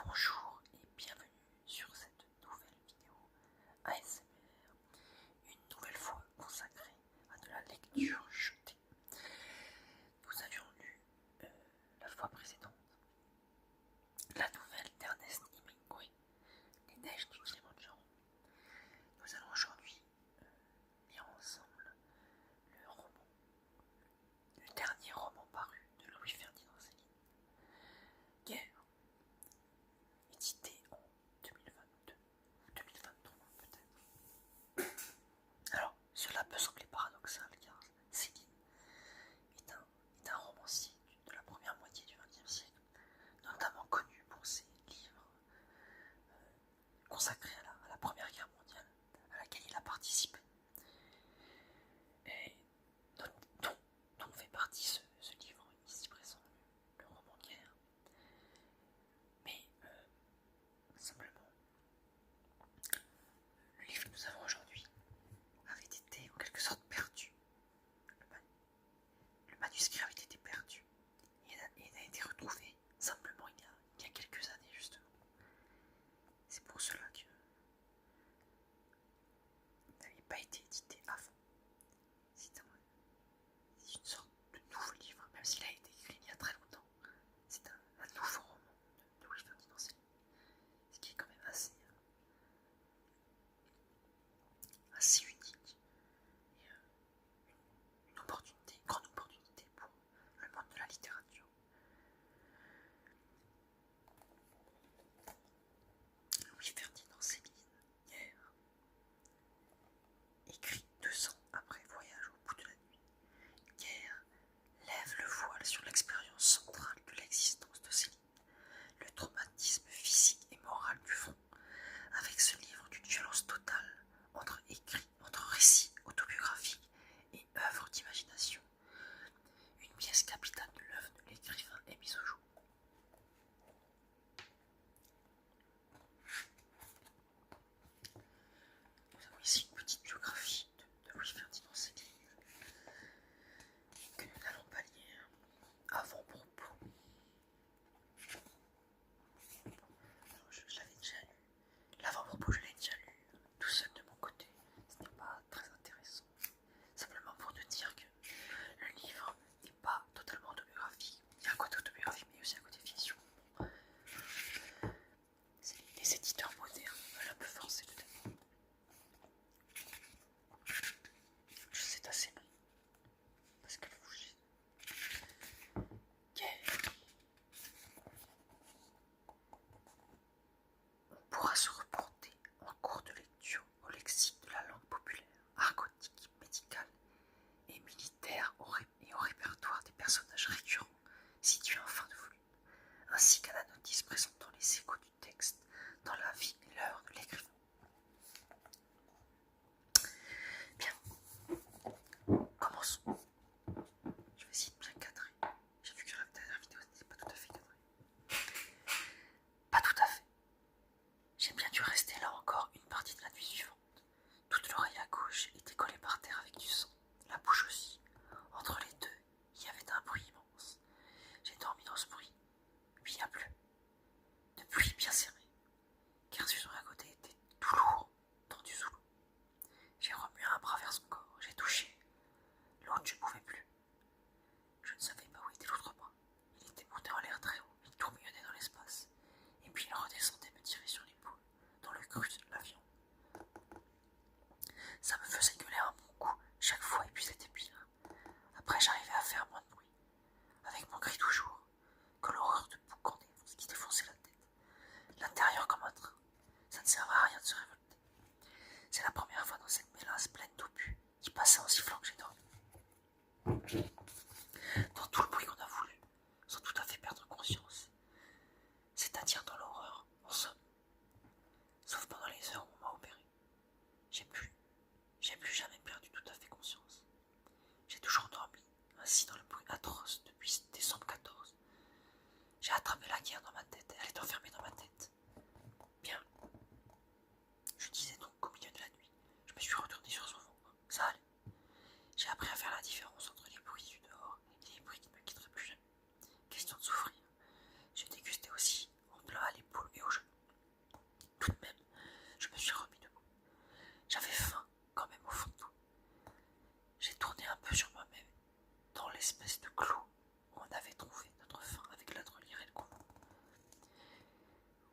Bonjour et bienvenue sur cette nouvelle vidéo ASMR, une nouvelle fois consacrée à de la lecture jetée. Nous avions lu la fois précédente la nouvelle d'Ernest Hemingway, Les neiges du Kilimanjaro. Nous allons aujourd'hui lire ensemble le dernier roman paru de Louis-Ferdinand Céline, Guerre, édité en 2022 ou 2023 peut-être. Alors, cela peut sembler paradoxal car Céline est un romancier de la première moitié du XXe siècle, notamment connu pour ses livres consacrés à la Première Guerre mondiale, à laquelle il a participé, et dont fait partie ce livre ici présent, le roman Guerre. Mais simplement, le livre que nous avons aujourd'hui avait été en quelque sorte perdu. Le manuscrit avait été perdu et il a été retrouvé simplement il y a quelques années justement. C'est pour cela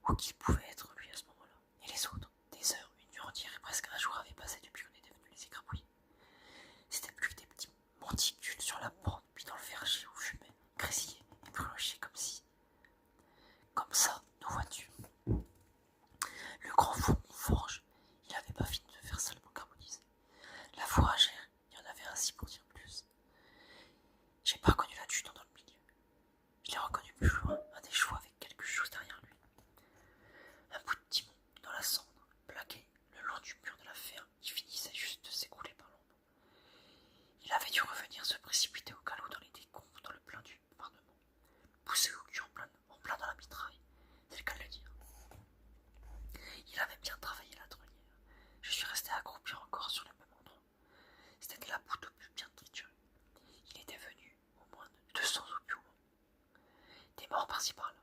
Ou qui pouvait être lui à ce moment-là. Et les autres, des heures, une nuit entière et presque un jour avaient passé depuis qu'on était venu les écrabouiller. C'était plus que des petits monticules sur la pente, puis dans le verger où fumait, grésillait et brûlait comme ça, nos voitures. Le grand four en forge, il n'avait pas fini de faire seulement carboniser. La fourragère, il y en avait ainsi pour dire plus. J'ai pas reconnu l'adjudant dans le milieu. Je l'ai reconnu plus loin, un des chevaux avec quelque chose derrière lui. Un bout de timon dans la cendre, plaqué le long du mur de la ferme qui finissait juste de s'écrouler par l'ombre. Il avait dû revenir se précipiter au galop dans les décombres dans le plein du bombardement, poussé au cul en plein dans la mitraille, c'est le cas de le dire. Il avait bien travaillé la trolière. Je suis resté accroupi encore sur le même endroit. C'était de la boue de pus bien triturée. Il était venu au moins de 200 obus au moment. Des morts par-ci par-là.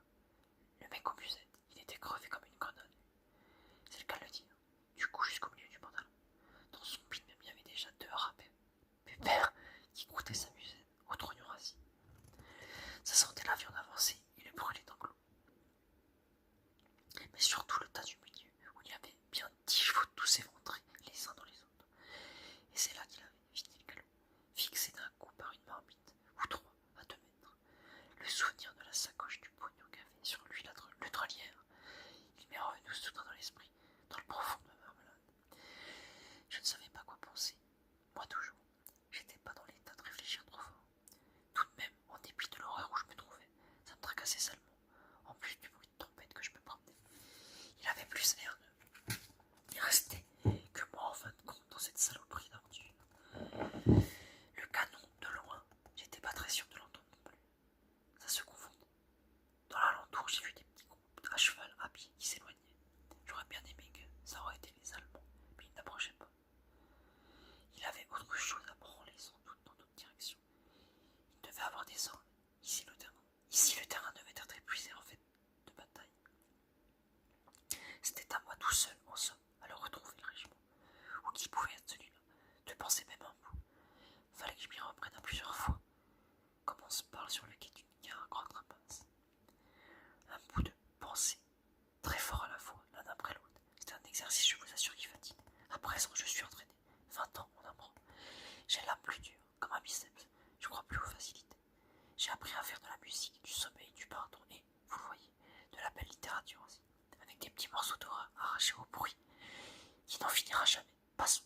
Le mec aux musettes, il était crevé comme une grenade. C'est le cas de le dire. Du coup jusqu'au milieu du pantalon. Dans son pile même il y avait déjà 2 rats pépères qui croûtaient sa musette au trognon rassis. Ça sentait la viande avancée et le brûlé d'enclos. Mais surtout le tas du milieu, où il y avait bien 10 chevaux tous éventrés les uns dans les autres. Et c'est là qu'il avait fini le galop, fixé d'un coup par une marmite, ou 3 à 2 mètres. Le souvenir de la sacoche du pognon qu'avait sur lui le trolière, il m'est revenu soudain dans l'esprit, dans le profond de ma marmelade. Je ne savais pas quoi penser, moi toujours. J'étais pas dans l'état de réfléchir trop fort. Tout de même, en dépit de l'horreur où je me trouvais, ça me tracassait salement, en plus du bruit de tempête que je me promenais. Il avait plus l'air de rester que moi en fin de compte dans cette saloperie d'ordure. Le canon, de loin, j'étais pas très sûr de l'entendre non plus. Ça se confondait. Dans l'alentour, j'ai vu des petits groupes à cheval à pied qui s'éloignaient. J'aurais bien aimé que ça aurait été les Allemands, mais ils n'approchaient pas. Il avait autre chose à branler sans doute dans d'autres directions. Il devait avoir des ordres. Ici, le terrain devait être épuisé en fait de bataille. C'était à moi tout seul, en somme, à le retrouver le régiment. Ou qui pouvait être celui-là, de penser même un bout. Fallait que je m'y reprenne à plusieurs fois, comme on se parle sur le quai d'une gare à grande rapace. Un bout de pensée, très fort à la fois, l'un après l'autre. C'était un exercice, je vous assure, qui fatigue. À présent, je suis entraîné. 20 ans, on apprend. J'ai l'âme plus dure, comme un biceps. Je crois plus aux facilités. J'ai appris à faire de la musique, du sommeil, du pardon et, vous le voyez, de la belle littérature aussi, avec des petits morceaux d'aura arrachés au bruit, qui n'en finira jamais. Passons.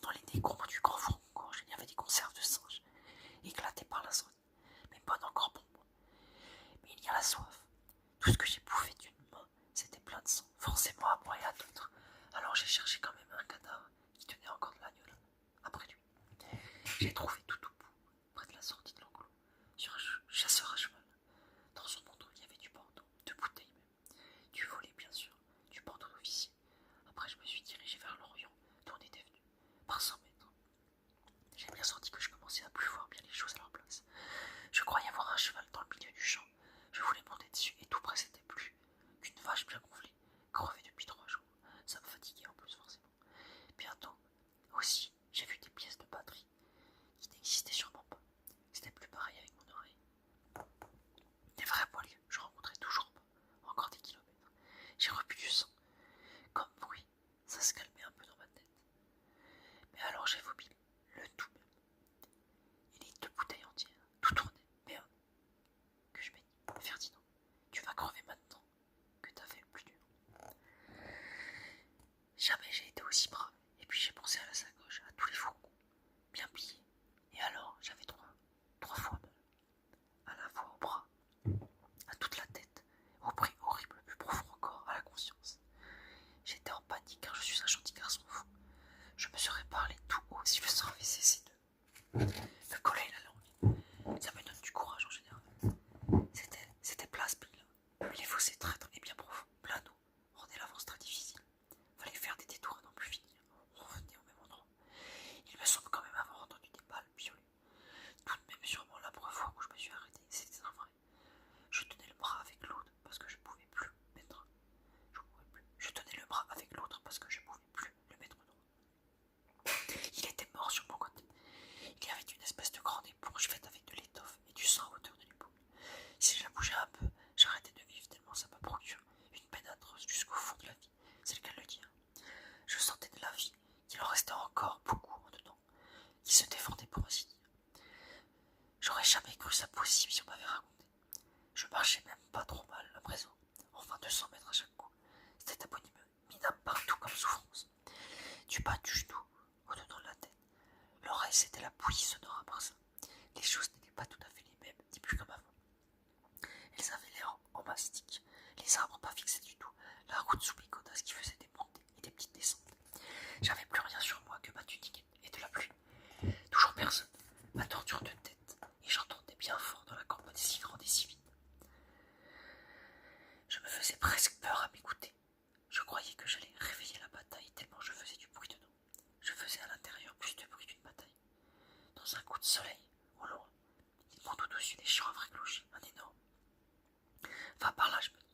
Dans les décombres du grand four gorge, il y avait des conserves de singe, éclatées par l'incendie, mais bonnes encore pour moi. Mais il y a la soif. Tout ce que j'ai bouffé d'une main, c'était plein de sang, forcément à moi et à d'autres. Alors j'ai cherché quand même un cadavre qui tenait encore de l'agneau là, après lui. J'ai trouvé tout au bout, près de la sortie de l'enclos, sur un chasseur à cheval. Dans son manteau, il y avait du bordeaux, 2 bouteilles même, du volet bien sûr, du bordeaux d'officier. Après, je me suis dirigé vers l'Orient, d'où on était venu, par 100 mètres. J'ai bien senti que je commençais à plus voir bien les choses à leur place. Je croyais voir un cheval dans le milieu du champ. Je voulais monter dessus et tout près c'était plus qu'une vache bien gonflée, crevée depuis 3 jours. Ça me fatiguait en plus forcément. Bientôt, aussi, j'ai vu des pièces de batterie qui n'existaient 200 mètres à chaque coup. C'était abominable partout comme souffrance. Du bas du genou, au-dedans de la tête. L'oreille, c'était la bouillie sonore à part ça. Les choses n'étaient pas tout à fait les mêmes, ni plus comme avant. Elles avaient l'air en mastic, les arbres pas fixés du tout, la route sous les godasses qui faisait des montées et des petites descentes. J'avais plus rien sur moi que ma tunique et de la pluie. Toujours personne, ma torture de tête, et j'entendais bien fort dans la campagne si grande et si vide. Je me faisais presque peur à m'écouter. Je croyais que j'allais réveiller la bataille tellement je faisais du bruit dedans. Je faisais à l'intérieur plus de bruit qu'une bataille. Dans un coup de soleil, au loin, il monte au-dessus des champs à vrai clocher, un énorme. Va par là, je me dis.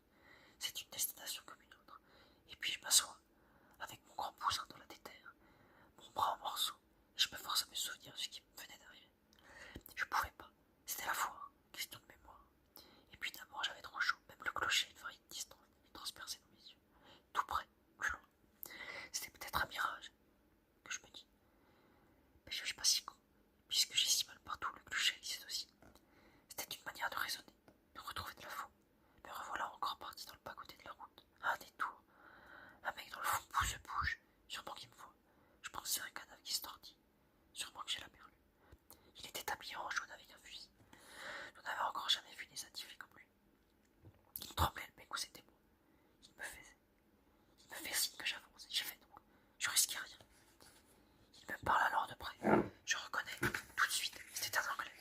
C'est une destination comme une autre. Et puis je m'assois, avec mon grand poussin dans la déterre, mon bras en morceaux, et je me force à me souvenir de ce qui me venait d'arriver. Je pouvais pas, c'était la foire, question de mémoire. Et puis d'abord j'avais trop chaud, même le clocher, une variété distante, il transperçait dans mes yeux. Tout près, plus loin. C'était peut-être un mirage, que je me dis. Mais je suis pas si con, puisque j'ai si mal partout, le clocher disait aussi. C'était une manière de raisonner, de retrouver de la faune. Me revoilà encore parti dans le bas-côté de la route, à un détour. Un mec dans le fond se bouge, sûrement qu'il me voit. Je pensais à un cadavre qui se tordit, sûrement que j'ai la perlue. Il était habillé en jaune avec un fusil. Je n'avais encore jamais vu des individus comme lui. Il tremblait le mec où c'était moi. Il me fait signe que j'avance. J'ai fait donc. Je risquais rien. Il me parle alors de près. Je reconnais tout de suite. C'était un Anglais.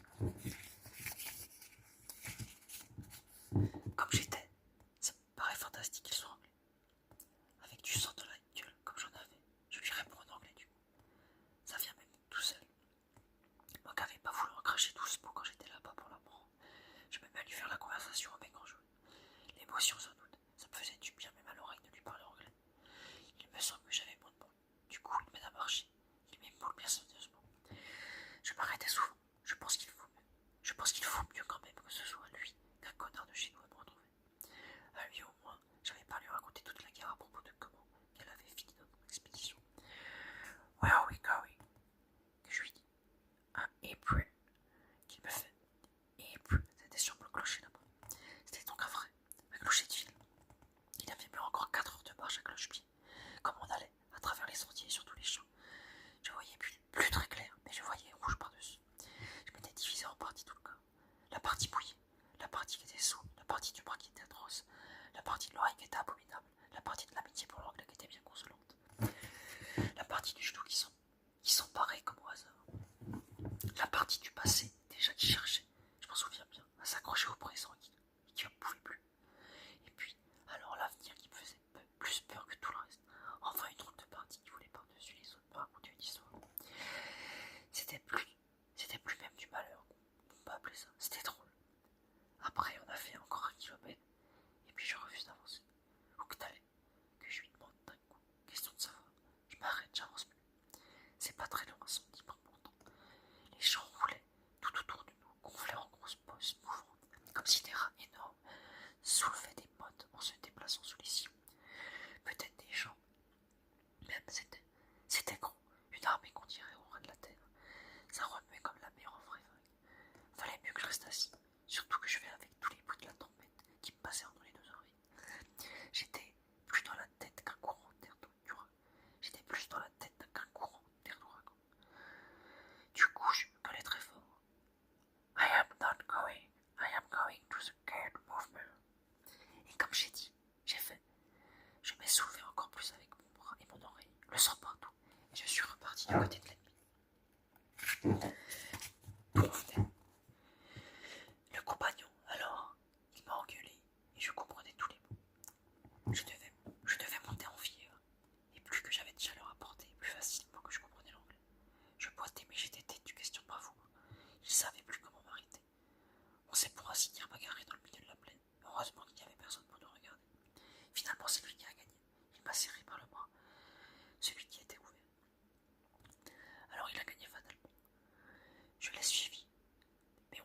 Comme j'étais, ça me paraît fantastique qu'ils soient anglais. Avec du sang dans la gueule, comme j'en avais, je lui réponds en anglais du coup. Ça vient même tout seul. Moi qui n'avais pas voulu en cracher doucement quand j'étais là-bas pour l'apprendre, je me mets à lui faire la conversation au mec en jaune. L'émotion sans doute, ça me faisait du bien même à l'oreille de lui parler anglais. Il me semble que j'avais moins de bruit. Du coup, il m'aide à marcher. Il m'épaule bien sérieusement. Je m'arrêtais souvent. Je pense qu'il faut mieux quand même que ce soit lui qu'un connard de chez nous à me retrouver. À lui au moins, j'avais pas lui raconter toute la guerre à propos de comment qu'elle avait fini notre expédition. Where are we going? Que je lui dis. Un April. Qu'il me fait. April. C'était sur le clocher là-bas. C'était donc un clocher de ville. Il avait mis encore 4 heures de marche à cloche-pied. Comme on allait à travers les sentiers et sur tous les champs. Je voyais plus très clair, mais je voyais rouge par-dessus. Je m'étais divisé en parties tout le corps. La partie bouillée, la partie qui était sourde, la partie du bras qui était atroce, la partie de l'oreille qui était abominable, la partie de l'amitié pour l'anglais qui était bien consolante, la partie du genou qui s'emparait comme au hasard, la partie du passé déjà qui cherchait, je m'en souviens bien, à s'accrocher au présent et qui n'en pouvait plus. Et puis, alors l'avenir qui me faisait plus peur que tout le reste. Enfin une drôle de partie qui voulait par-dessus les autres me raconter une histoire. C'était plus même du malheur, on peut appeler ça. C'était drôle. Après, on a fait encore 1 kilomètre, et puis je refuse d'avancer. Où que t'allais? Que je lui demande d'un coup. Question de savoir. Je m'arrête, j'avance plus. C'est pas très loin, sans 10 pas pourtant. Les champs roulaient tout autour de nous, gonflaient en grosses bosses mouvantes, comme si des rats énormes soulevaient des mottes en se déplaçant sous les sillons. Peut-être des gens. Même c'était gros, une armée qu'on dirait au ras de la terre. Ça remuait comme la mer en vraie vague. Fallait mieux que je reste assis, surtout que je vais avec tous les bruits de la tempête qui me passaient entre les 2 oreilles. J'étais plus dans la tête qu'un courant d'air d'ouragan. J'étais plus dans la tête qu'un courant d'air d'ouragan. Du coup, je me collais très fort. I am not going. I am going to the guard movement. Et comme j'ai dit, j'ai fait. Je m'ai soulevé encore plus avec mon bras et mon oreille, le sang partout, et je suis reparti du côté de l'ennemi. D'où on venait. Le compagnon, alors, il m'a engueulé, et je comprenais tous les mots. Je devais monter en fièvre, et plus que j'avais de chaleur à porter, plus facilement que je comprenais l'anglais. Je boitais, mais j'étais têtu, question de bravoure. Il savait plus comment m'arrêter. On s'est pour ainsi dire bagarré dans le milieu de la plaine. Heureusement qu'il n'y avait personne pour nous regarder. Finalement, c'est lui qui a gagné. Il m'a serré par le bras, celui qui était ouvert. Alors il a gagné fatalement. Je l'ai suivi, mais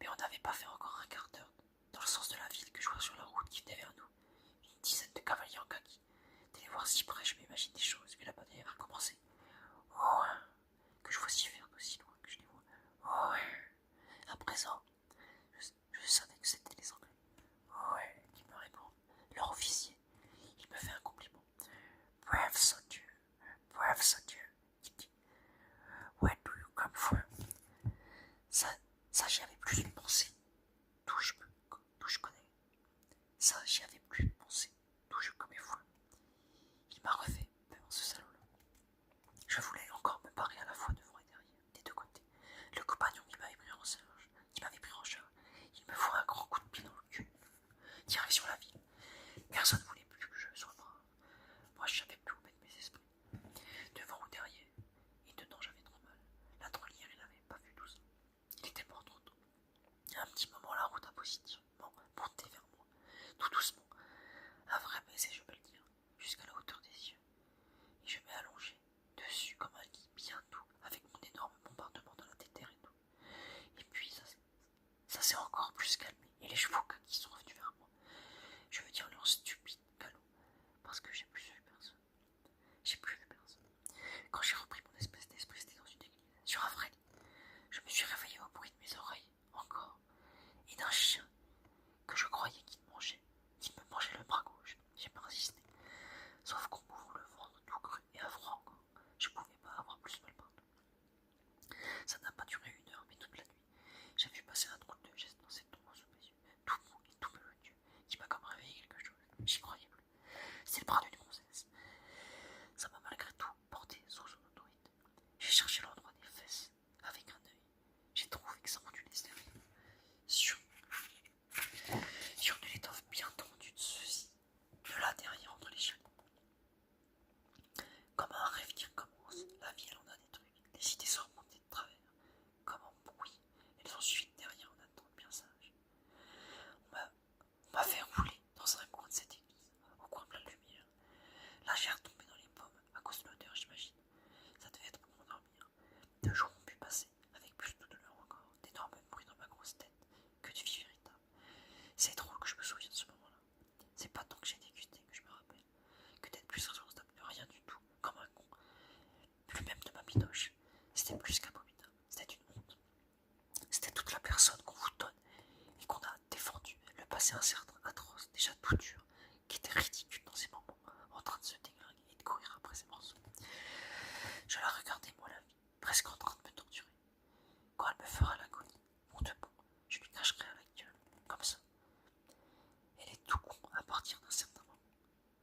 on n'avait pas fait encore un quart d'heure dans le sens de la ville que je vois sur la route qui venait vers nous. Une dizaine de cavaliers en kaki. Dès les voir si près, je m'imagine des choses, que la bataille va recommencer. Oh, que je vois si vert aussi loin que je les vois. Oh, à présent, je savais que c'était les Anglais. Oh, qui me répondent. Leur Personne ne voulait plus que je sois brave. Moi, je savais plus où mettre mes esprits. Devant ou derrière. Et dedans, j'avais trop mal. La drôlière, il n'avait pas vu tout ça. Il était mort trop tôt. À un petit moment, la route a positivement monté vers moi. Tout doucement. Un vrai baiser, je peux le dire. Jusqu'à la hauteur des yeux. Et je m'ai allongé dessus comme un lit bien doux, avec mon énorme bombardement dans la tétère et tout. Et puis ça s'est encore plus calmé, et les chevaux qui sont revenus vers moi. Je veux dire leur stupide galop, parce que j'ai plus vu personne. J'ai plus vu personne. Quand j'ai repris mon espèce d'esprit, c'était dans une église, sur un vrai lit. Je me suis réveillé au bruit de mes oreilles, encore, et d'un chien que je croyais qu'il me mangeait le bras gauche. J'ai pas résisté. Sauf qu'on m'ouvre le ventre tout cru et à froid encore. Je pouvais pas avoir plus mal partout. Ça n'a pas duré 1 heure, mais toute la nuit. J'ai vu passer un drôle de geste dans cette tombe sous mes yeux, tout mou et tout melodieux, qui m'a comme réveillé quelque chose. J'y croyais plus. C'était le bras d'une grossesse. Ça m'a malgré tout porté sous son autorité. J'ai cherché l'endroit des fesses avec un œil. J'ai trouvé que ça ondulait derrière. Sur de l'étoffe bien tendue de ceci, de là derrière entre les chapeaux. Comme un rêve qui recommence, la vie elle en a des trucs, les idées sont remontées de travers, comme en bruit, elles ont suivi derrière en attente bien sage. On m'a fait rouler dans un coin de cette église, au coin plein de lumière. Là j'ai retombé dans les pommes, à cause de l'odeur j'imagine. Ça devait être pour m'endormir. 2 jours ont pu passer, avec plus de douleur encore, d'énormes bruits dans ma grosse tête, que de vie véritable. C'est drôle que je me souvienne de ce moment-là. C'est pas tant que j'ai dégusté que je me rappelle, que d'être plus responsable de rien du tout, comme un con. Plus même de ma binoche. C'était plus qu'abominable. C'était une honte. C'était toute la personne qu'on vous donne et qu'on a défendu. Le passé incertain, atroce, déjà tout dur, qui était ridicule dans ces moments, en train de se déglinguer et de courir après ses morceaux. Je la regardais, moi, la vie, presque en train de me torturer. Quand elle me fera l'agonie, mon debout, je lui cacherai à la gueule, comme ça. Elle est tout con à partir d'un certain moment.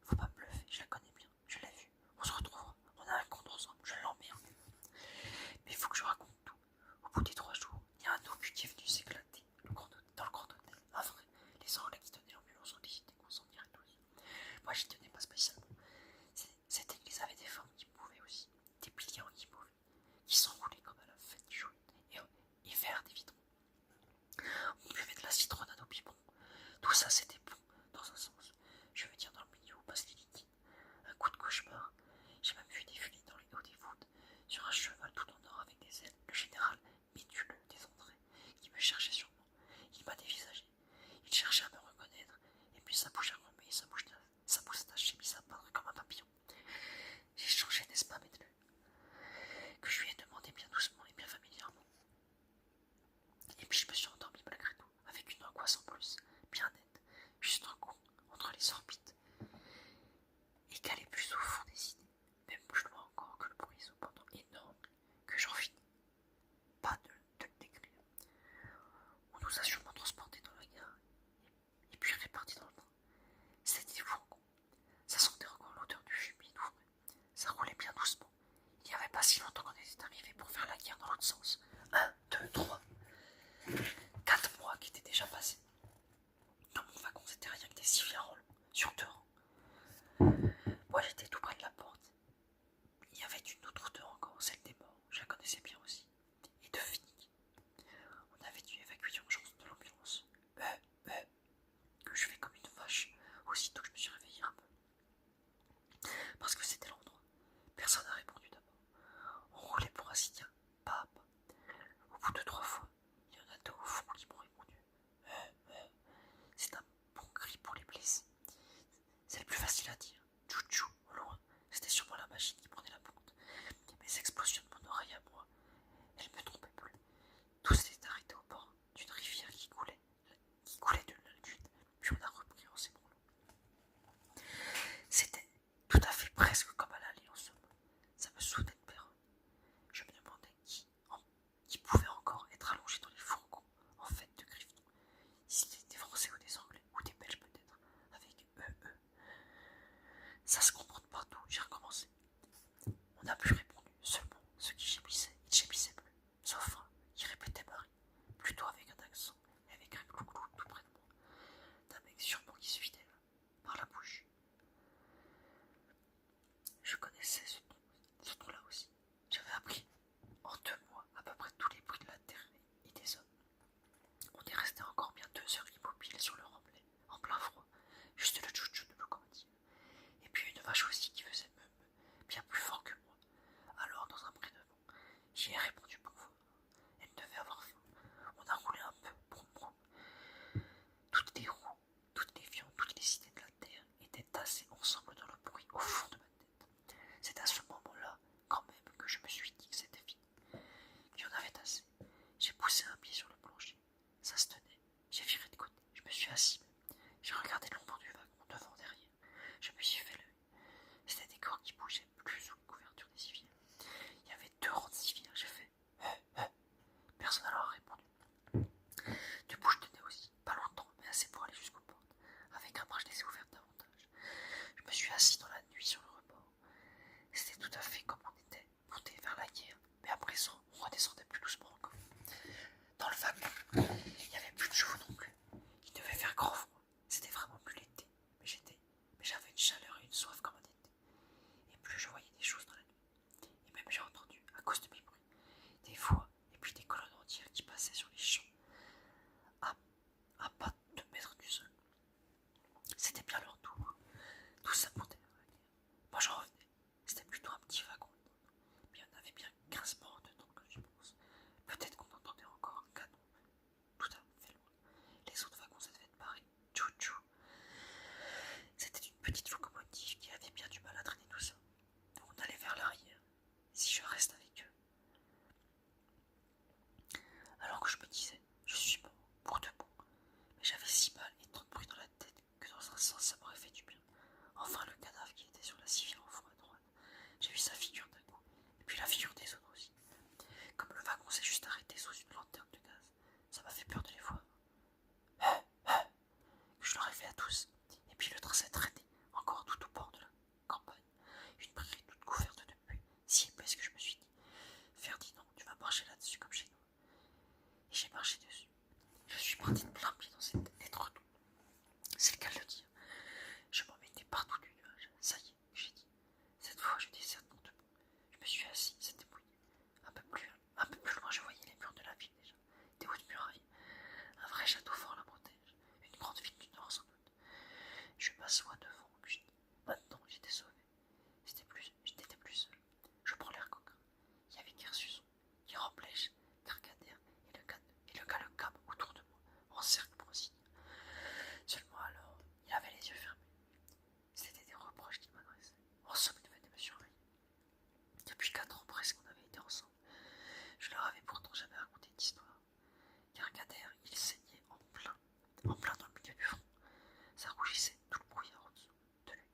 Faut pas me bluffer, je la connais bien, je l'ai vue. On se retrouvera, on a un compte ensemble, je l'emmerde. Mais il faut que je raconte tout. Au bout des 3 jours, il y a un obus qui est venu s'éclater dans le grand hôtel. Un vrai, les Anglais qui tenaient l'ambulance ont décidé qu'on s'en irait tous. Moi j'y tenais pas spécialement. Cette église avait des formes qui mouvaient aussi, des piliers en guimauve, qui s'enroulaient comme à la fête du chouette, et verts des vitrons. On buvait de la citronne à nos biberons. Tout ça c'était bon, dans un sens. Je veux dire dans le milieu où passe les liquides. Un coup de cauchemar. J'ai même vu défiler dans les hauts des voûtes, sur un cheval tout en or avec des ailes, le général méduleux des entrées, qui me cherchait sûrement. Il m'a dévisagé. Il cherchait à me reconnaître, et puis sa bouche a remué, sa moustache s'est mise à peindre comme un papillon. J'ai changé, n'est-ce pas, Medley? Que je lui ai demandé bien doucement et bien familièrement. Et puis je me suis endormi malgré tout, avec une angoisse en plus, bien nette, juste un coup, entre les orbites, et qu'elle est plus au fond des idées, même plus loin encore que le bruit cependant énorme, que j'en finis pas de le décrire. On nous a sûrement transportés dans la gare, et puis répartis dans le train. C'était des fourgons. Ça sentait encore l'odeur du fumier tout frais. Ça roulait bien doucement. Il n'y avait pas si longtemps qu'on était arrivé pour faire la guerre dans l'autre sens. 1, 2, 3, 4 mois qui étaient déjà passés. Dans mon wagon, c'était rien que des civils en rôle, sur 2 rangs. Moi, j'étais tout près de la porte. Il y avait une autre odeur encore, celle des morts. Je la connaissais bien aussi. Et de finique. On avait dû évacuer d'urgence de l'ambulance. Que je fais comme une vache, aussitôt que je me suis réveillé un peu. Parce que c'était l'endroit. Personne n'a répondu d'abord. On roulait pour ainsi dire, pas à pas. Au bout de 3 fois, il y en a 2 au fond qui m'ont répondu. C'est un bon cri pour les blessés. C'est le plus facile à dire. Tchou-tchou, au loin. C'était sûrement la machine qui prenait la ponte. Mes explosions de mon oreille à moi, elle me trompait plus. Tout s'était arrêté au bord d'une rivière qui coulait de la lune, puis on a repris en s'ébranlant. C'était tout à fait presque comme à l'aller en somme. Ça me soutenait de peur. Je me demandais qui pouvait encore être allongé dans les fourgons en fait de griffons. Si c'était des Français ou des Anglais, ou des Belges peut-être, avec eux. Ça se comprend partout, j'ai recommencé. On n'a plus répondu, seulement ceux qui gémissaient, ils gémissaient plus, sauf un qui répétait Marie, plutôt avec un accent et avec un clou-clou tout près de moi, d'un mec sûrement qui se vidait par la bouche. connaissais ce nom-là aussi. J'avais appris en 2 mois à peu près tous les prix de la terre et des hommes. On est resté encore bien 2 heures immobiles sur le remblai, en plein froid, juste le tchou-tchou de locomotive. Et puis une vache aussi qui faisait bien plus fort que moi. Alors dans un brin de vent, j'y ai répondu pour voir. Elle devait avoir faim. On a roulé un peu, brom brom. Toutes les roues, toutes les viandes, toutes les idées de la terre étaient tassées ensemble dans le bruit au fond de ma tête. C'est à ce moment-là, quand même, que je me suis dit que c'était fini, qu'il y en avait assez. J'ai poussé un pied sur le plancher. Ça se tenait. J'ai viré de côté. Je me suis assis. J'ai regardé l'ombre du wagon devant, derrière. Je me suis fait l'œil. C'était des corps qui bougeaient plus sous les couvertures des civières. Il y avait 2 rangs de civières. J'ai fait personne ne leur a répondu. Du coup, je tenais aussi, pas longtemps, mais assez pour aller jusqu'aux portes. Avec un bras, je les ai ouvertes davantage. Je me suis assis dans la nuit sur le rebord. C'était tout à fait comme on était monté vers la guerre, mais à présent, on redescendait plus doucement encore. Dans le wagon, il n'y avait plus de chevaux non plus. Il devait faire grand froid. C'était vraiment plus l'été, mais j'avais une chaleur et une soif comme un été. Et plus je voyais des choses dans la nuit. Et même j'ai entendu, à cause de mes bruits, des voix et puis des colonnes entières qui passaient sur les champs à pas de mètres du sol. C'était bien leur tour. Tout ça montait vers la guerre. Moi j'en revenais. C'était plutôt un petit wagon. Mais il y en avait bien 15 morts dedans, que j'y pense. Peut-être qu'on entendait encore un canon tout à fait loin. Les autres wagons, ça devait être pareil. Tchou-tchou. C'était une petite locomotive qui avait bien du mal à traîner tout ça. Donc on allait vers l'arrière. Si je reste avec eux. Alors que je me disais, je suis mort, pour de bon. Mais j'avais si mal et tant de bruit dans la tête que dans un sens ça m'aurait fait du bien. Enfin le cadavre qui était sur la civière en fond à droite. J'ai vu sa figure d'un coup, et puis la figure des autres aussi. Comme le wagon s'est juste arrêté sous une lanterne de gaz, ça m'a fait peur de les voir. Que je leur ai fait à tous. Et puis le train s'est traîné, encore tout au bord de la campagne. Une prairie toute couverte de pluie, si épaisse que je me suis dit, Ferdinand, tu vas marcher là-dessus comme chez nous. Et j'ai marché dessus. Je suis parti de plein pied dans cette étroite route. C'est le cas de le dire. Je m'en mettais partout du nuage. Ça y est, j'ai dit. Cette fois, je déserte mon debout. Je me suis assis, c'était mouillé. Un peu plus loin, je voyais les murs de la ville déjà. Des hautes murailles. Un vrai château fort la protège. Une grande ville du Nord sans doute. Je m'assois devant, puis je dis. Maintenant, j'étais sauvé. Je n'étais plus seul. Je prends l'air coquin. Il y avait Kersuson, qui remplèche, Gargader et le Galocam autour de moi, en cercle pour ainsi dire. Seulement alors, il avait les yeux fermés. C'était des reproches qu'il m'adressait. En somme, il venait me surveiller. Depuis 4 ans presque, on avait été ensemble. Je leur avais pourtant jamais raconté d'histoire. Gargader, il saignait en plein dans le milieu du front. Ça rougissait tout le brouillard en dessous de lui.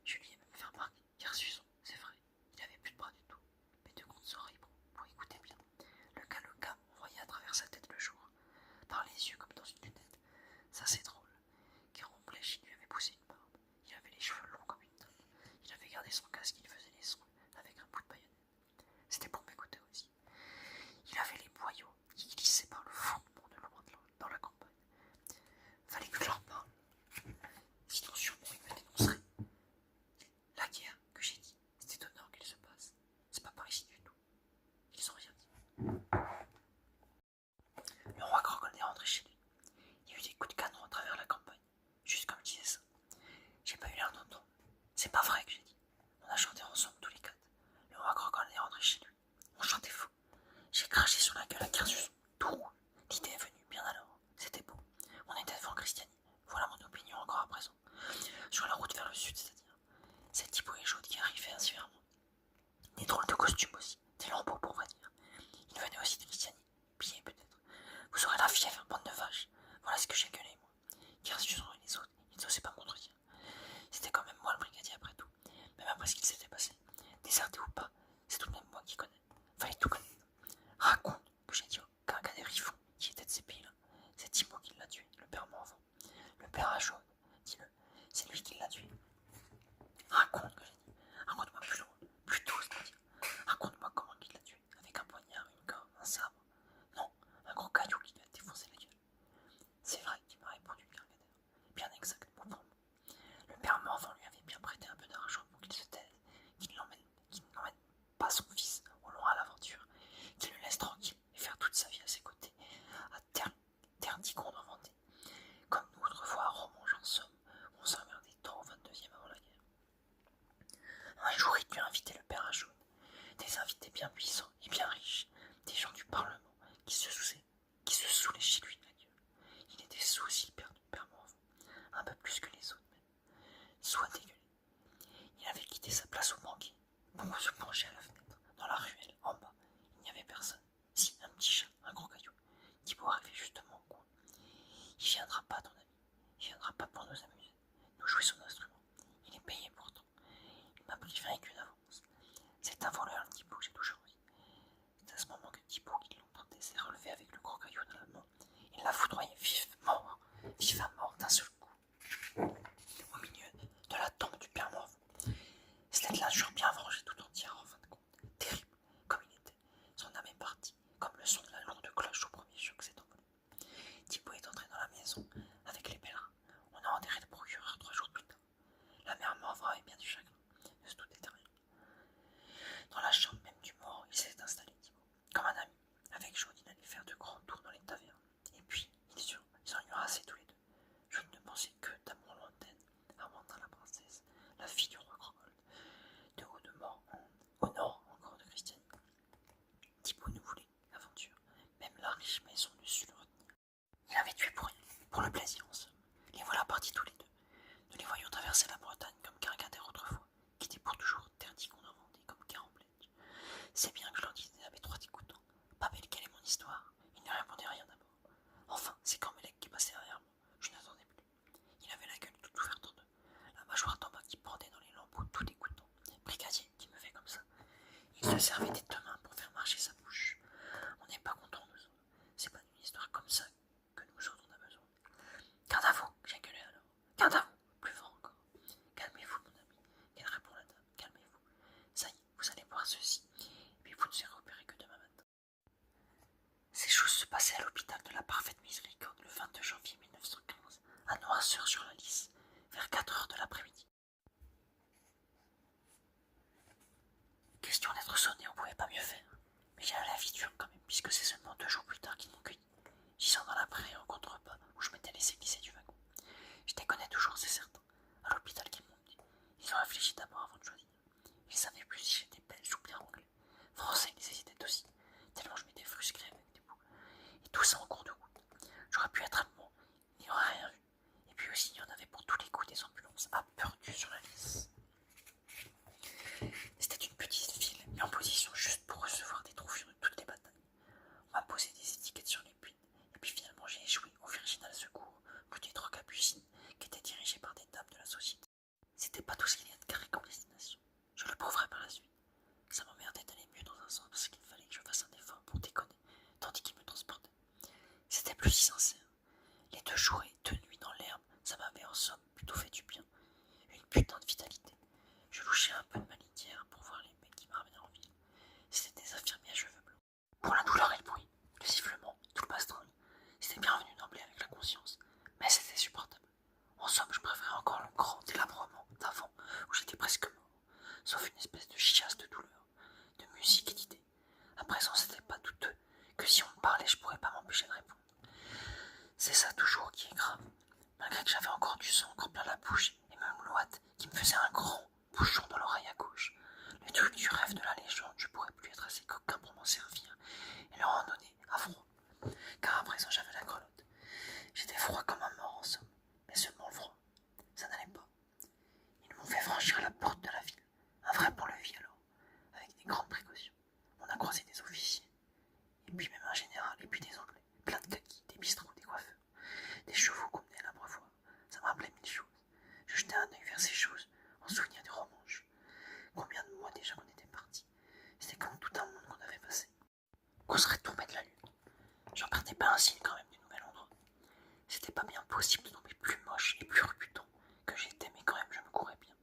Je lui ai même fait remarquer Kersuson, c'est vrai, il avait plus de bras du tout, mais de grandes oreilles pour écouter bien. Le Galocam voyait à travers sa tête le jour, par les yeux comme dans une lunette. Ça c'est drôle, car en blèche il lui avait poussé une barbe, il avait les cheveux longs comme une table, il avait gardé son casque, il faisait les sons avec un bout de baïonnette. C'était pour m'écouter aussi. Il avait les boyaux qui glissaient par le fondement de l'ombre dans la campagne. Fallait que je leur parle, sinon sûrement il me dénoncerait. La guerre, que j'ai dit, c'est au nord qu'elle se passe. C'est pas par ici du tout. Ils ont rien dit. Le roi Croconet est rentré chez lui. Il y a eu des coups de canon à travers la campagne, juste comme disait ça. J'ai pas eu l'air d'entendre. C'est pas vrai que j'ai dit. On a chanté ensemble tous les 4. Le roi Croconet est rentré chez lui. On chantait faux. J'ai craché sur la gueule à Kersuson, tout rouge. L'idée est venue, bien alors. C'était beau. On était devant Christianie. Voilà mon opinion encore à présent. Sur la route vers le sud, c'est-à-dire. Cette hibouée jaune qui arrivait ainsi vers moi. Des drôles de costumes aussi, des lambeaux pour vrai dire. Il venait aussi de Christianie, pillé peut-être. Vous aurez la fièvre, bande de vaches. Voilà ce que j'ai gueulé, moi. Kersuson et les autres, ils n'osaient pas contredire. C'était quand même moi le brigadier après tout. Même après ce qu'il s'était passé. Déserté ou pas, c'est tout de même moi qui connais. Fallait tout connaître. Raconte que j'ai dit au Gargader Riffon, qui était de ces pays-là. C'est Thibaut qui l'a tué, le père Morvan. Le père à jaune, dis-le. C'est lui qui l'a tué. Raconte que j'ai dit. Raconte-moi plus loin, plus tôt, c'est-à-dire. Raconte-moi comment il l'a tué. Avec un poignard, une corde, un sabre. Non, un gros caillou qui lui a défoncé la gueule. C'est vrai qu'il m'a répondu le Gargader. Bien exact, mot pour mot. Le père Morvan lui avait bien prêté un peu d'argent pour qu'il se taise, qu'il soit dégueulé. Il avait quitté sa place au banquier pour se pencher à la fenêtre. Dans la ruelle, en bas, il n'y avait personne. Si, un petit chat, un gros caillou. Thibaut arrivait justement au coin. Il viendra pas, ton ami. Il viendra pas pour nous amuser, nous jouer son instrument. Il est payé pourtant. Il m'a prévenu d'avance. C'est un voleur, Thibaut, j'ai toujours dit. C'est à ce moment que Thibaut, qui l'entendait, s'est relevé avec le gros caillou dans la main. Il l'a foudroyé vif à mort d'un seul coup, au milieu de la tombe du père Morveau. C'était l'injure bien vengée tout entière en fin de compte. Terrible comme il était, son âme est partie, comme le son de la lourde cloche au premier choc s'est envolé. Thibaut est entré dans la maison avec les pèlerins. On a enterré le procureur 3 jours plus tard. La mère Morveau avait bien du chagrin, ne se doutait rien. Dans la chambre même du mort, il s'est installé, Thibaut, comme un ami. Avec Jaune, il allait faire de grands tours dans les tavernes. Et puis, ils en eurent assez tous les deux. Jaune ne pensait que d'amour lointaine, Amandine la princesse, la fille du roi Crocold, de haut de mort, au nord encore de Christianie. Thibaut ne voulait l'aventure, même la riche maison ne sut le retenir. Il avait tué pour rien, pour le plaisir en somme. Les voilà partis tous les deux. Nous les voyons traverser la Bretagne comme Caractère autrefois, qui était pour toujours terdi qu'on en vendait comme Caramblette. C'est bien que je leur disais avec 3 dégoûtants. Pas belle quelle est mon histoire. Il ne répondait rien d'abord. Enfin, c'est Cormélec qui passait derrière moi. Je n'attendais plus. Il avait la gueule toute ouverte en deux, la mâchoire d'en bas qui pendait dans les lambeaux tout dégoûtant. Brigadier, qui me fait comme ça. Il se servait des 2 mains pour faire marcher sa bouche. On n'est pas content, nous autres. C'est pas d'une histoire comme ça que nous autres on a besoin. Garde à vous, j'ai gueulé alors. Garde à vous, plus fort encore. Calmez-vous, mon ami. Qu'elle répond la dame, calmez-vous. Ça y est, vous allez boire ceci, puis vous ne serez repéré que demain matin. Ces choses se passaient à l'hôpital de la Parfaite Miséricorde le 22 janvier 1915, à Noirceur-sur-la-Lys, vers 4 heures de l'après-midi. Question d'être sonné, on pouvait pas mieux faire. Mais j'avais la vie dure quand même, puisque c'est seulement 2 jours plus tard qu'ils m'ont cueilli, gisant dans la prairie au contre-repas où je m'étais laissé glisser du wagon. Je les connais toujours, c'est certain, à l'hôpital qu'ils m'ont dit. Ils ont réfléchi d'abord avant de choisir. Ils savaient plus si j'étais belge ou bien anglais. Français, ils hésitaient aussi, tellement je m'étais frusqué avec des bouts. Et tout ça en cours de route. J'aurais pu être allemand, il n'y aurait rien vu. Et puis aussi, il y en avait pour tous les coups des ambulances à Perdu sur la Lys. C'était une petite ville, et en position juste pour recevoir des trophées de toutes les batailles. On m'a posé des étiquettes sur les puits, et puis finalement j'ai échoué au Virginal Secours, rue des 3 Capucines, qui était dirigé par des dames de la société. C'était pas tout ce qu'il y a de carré comme destination. Je le prouverai par la suite. Ça m'emmerdait d'aller mieux dans un sens parce qu'il fallait que je fasse un effort pour déconner, tandis qu'il me transportait. C'était plus si sincère. Les 2 jours et 2 nuits dans l'herbe, ça m'avait en somme plutôt fait du bien. Une putain de vitalité. Je louchais un peu de ma litière pour voir les mecs qui me ramenaient en ville. C'était des infirmiers à cheveux blancs. Pour la douleur et le bruit, le sifflement, tout le pastrol, c'était bienvenu d'emblée avec la conscience, mais c'était supportable. En somme, je préférais encore le grand délabrement d'avant, où j'étais presque mort, sauf une espèce de chiasse de douleur, de musique et d'idées. À présent, c'était pas douteux que si on me parlait, je pourrais pas m'empêcher de répondre. C'est ça toujours qui est grave. Malgré que j'avais encore du sang encore plein la bouche et même l'ouate qui me faisait un grand bouchon dans l'oreille à gauche. Le truc du rêve de la légende, je pourrais plus être assez coquin pour m'en servir et leur en donner à froid. Car à présent j'avais la grelotte. J'étais froid comme un mort en somme, mais seulement le froid. Ça n'allait pas. Ils m'ont fait franchir la porte de la ville. Un vrai pont-levis alors, avec des grandes précautions. On a croisé des officiers, et puis même un général, et puis des anglais, plein de kaki, des bistrots, des coiffeurs, des chevaux qu'on menait à l'abreuvoir. Ça me rappelait 1000 choses. Je jetais un œil vers ces choses, en souvenir des romanches. Combien de mois déjà qu'on était partis. C'était comme tout un monde qu'on avait passé. Qu'on serait tombé de la lune. J'en perdais pas un signe quand même du nouvel endroit. C'était pas bien possible de tomber plus moche et plus rebutant que j'étais, mais quand même je me courais bien.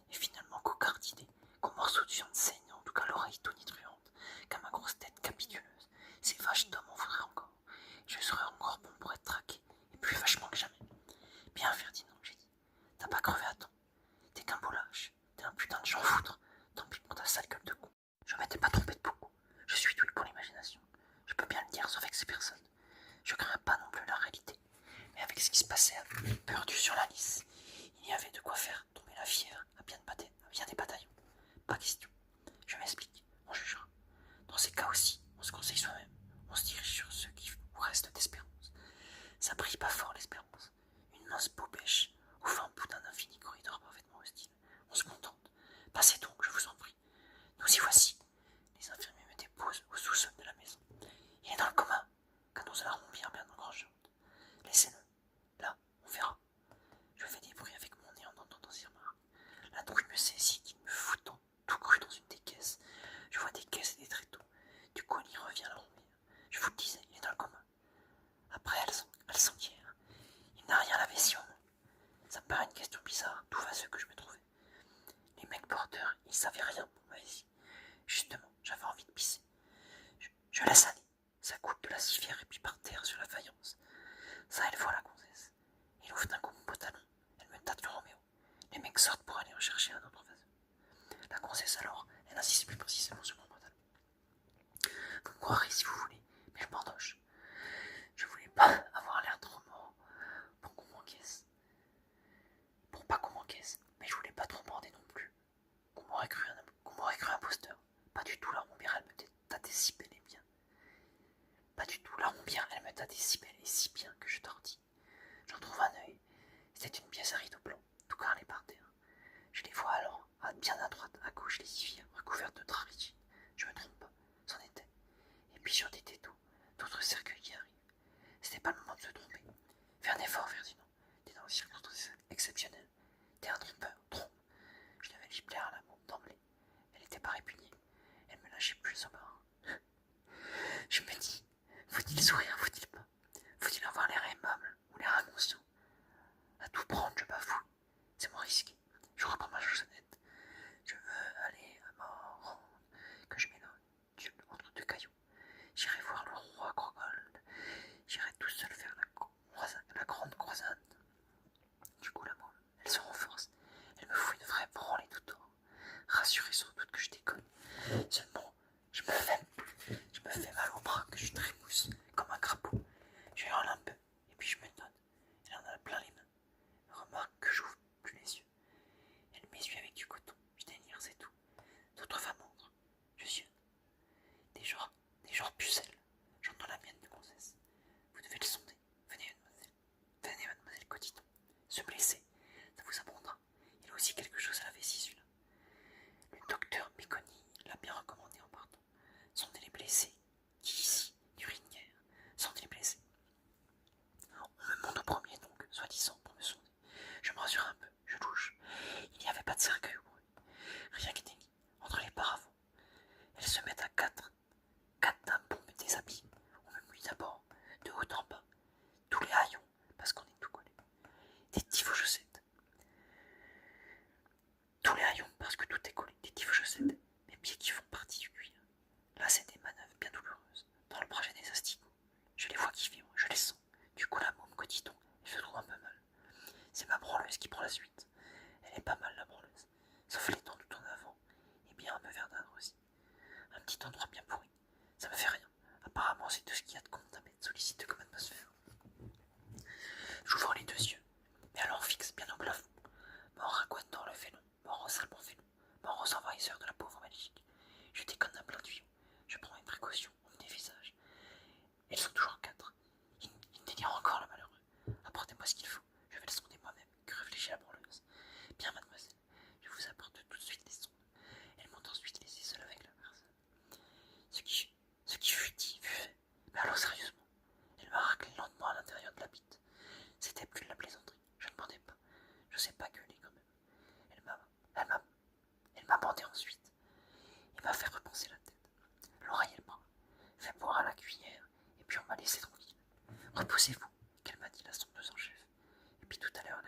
Et finalement, cocarde d'idée, qu'au morceau de viande saigne, en tout cas l'oreille tonitruante, comme ma grosse tête capituleuse, ces vaches d'hommes en voudraient encore. Je serais encore bon pour être traqué, et plus vachement que jamais. Bien Ferdinand, j'ai dit, t'as pas crevé à temps. T'es qu'un beau lâche, t'es un putain de j'en foutre, tant pis pour ta sale gueule de con. Je m'étais pas trompé de beaucoup, je suis doué pour l'imagination. Je peux bien le dire sans vexer personne. Je crains pas non plus la réalité. Mais avec ce qui se passait à Perdu sur la Lys, il y avait de quoi faire tomber la fièvre à bien des bataillons. Pas question. Je m'explique, on jugera. Dans ces cas aussi, on se conseille soi-même. On se dirige sur ceux qui vous restent d'espérance. Ça brille pas fort l'espérance. Une mince peau bêche, au fin bout d'un infini corridor parfaitement rustique. saisit, il me fout tout cru dans une des caisses. Je vois des caisses et des tréteaux. Du coup, il y revient à l'envers. Je vous le disais, il est dans le coma. Après, elles s'enquièrent. Il n'a rien lavé sur moi. Ça me paraît une question bizarre, d'où va ce que je me trouvais. Les mecs porteurs, ils savaient rien pour ma vie. Justement, j'avais envie de pisser. Je laisse aller. Ça coule de la civière et puis par terre sur la faïence. Ça, elle voit la gonzesse. Il ouvre d'un coup mon pantalon. Elle me tâte le Roméo. Les mecs sortent pour aller en chercher un autre vaseux. La gonzesse alors, elle insiste plus précisément sur mon pantalon. Vous me croirez si vous voulez, mais je m'endoche. Je voulais pas avoir l'air trop mort pour qu'on m'encaisse. Pour pas qu'on m'encaisse, mais je voulais pas trop bander non plus. Qu'on m'aurait cru un imposteur. Pas du tout, la Rombière, elle me tâtait si belle et bien. Pas du tout, la Rombière, elle me tâtait si belle et si bien que je tordis. J'en trouve un œil. C'était une pièce à rideau blanc, tout carrelé par terre. Je les vois alors, bien à droite, à gauche, les civières, recouvertes de draps rigides. Je me trompe pas, c'en était. Et puis sur des tétaux, d'autres cercueils qui arrivent. C'était pas le moment de se tromper. Fais un effort, Ferdinand. T'es dans une circonstance exceptionnelle. T'es un trompeur, trompe. Je l'avais dit plaire à la montre d'emblée. Elle n'était pas répugnée. Elle me lâchait plus au bord. Je me dis, faut-il sourire, faut-il pas? Faut-il avoir l'air aimable ou l'air inconscient? À tout prendre, je bafouille. C'est mon risque. Je reprends ma chansonnette. Je veux aller à ma ronde, que je mélange entre deux cailloux. J'irai voir le roi Crogold. J'irai tout seul faire la grande croisade. Du coup, la môme, elle se renforce. Elle me fout une vraie branlée tout tort. Rassurée sans doute que je déconne. Seulement, je me fais mal au bras, que je trémousse comme un crapaud. Je hurle un peu, et puis je me donne. Elle en a plein les mains. Remarque que j'ouvre plus les yeux. Elle m'essuie avec du coton. Je délire, c'est tout. D'autres femmes entrent. Je sionne. Des genres pucelles. J'entends la mienne de gonzesse. Vous devez le sonder. Venez, mademoiselle. Venez, mademoiselle Cotiton. Se blesser, ça vous apprendra. Il a aussi quelque chose à la vessie, celui-là. Le docteur Méconi l'a bien recommandé en partant. Sondez les blessés, qui ici, n'urinent guère. Sondez les blessés. On me monte au premier donc, soi-disant, pour me sonder. Je me rassure un peu, je louche. Il n'y avait pas de cercueil au bruit. Rien que des lits, entre les paravents. Elles se mettent à quatre dames pour me déshabiller. On me mouille d'abord, de haut en bas. Tous les haillons, parce qu'on est tout collé. Des tifs aux chaussettes. Tous les haillons, parce que tout est collé. Des tifs aux chaussettes. Mes pieds qui font partie du cuir. Là, c'est des manœuvres bien douloureuses. Dans le bras, j'ai des asticots. Je les vois qui vibrent, je les sens. Du coup, la môme Cotiton, elle se trouve un peu mal. C'est ma branleuse qui prend la suite. Elle est pas mal, la branleuse. Sauf les dents tout en avant. Et bien un peu verdâtre aussi. Un petit endroit bien pourri. Ça me fait rien. Apparemment, c'est tout ce qu'il y a de contaminant, sollicite comme atmosphère. J'ouvre les deux yeux. Mais alors fixe, bien au plafond. Mort à Gwendan le félon. Mort au Salmon félon. Mort aux envahisseurs de la pauvre Belgique. Je déconne d'un plein tuyau. Je prends une précaution, on me dévisage. Elles sont toujours quatre. Ils délirent encore le malheureux. Apportez-moi ce qu'il faut. Je vais le sonder moi-même. Que réfléchit la branleuse. Bien, mademoiselle. Je vous apporte tout de suite les sondes. Elle m'ont ensuite laissé seule avec la personne. Ce qui fut dit fut fait. Mais alors sérieusement, elle m'a raclé lentement à l'intérieur de la bite. C'était plus de la plaisanterie. Je ne bandais pas. Je sais pas gueuler quand même. Elle m'a bandé ensuite. Il m'a fait repenser la tête. L'oreille et le bras. Fait boire à la cuillère. Et puis on m'a laissé tranquille. Reposez-vous, qu'elle m'a dit la sondeuse en chef. Et puis tout à l'heure,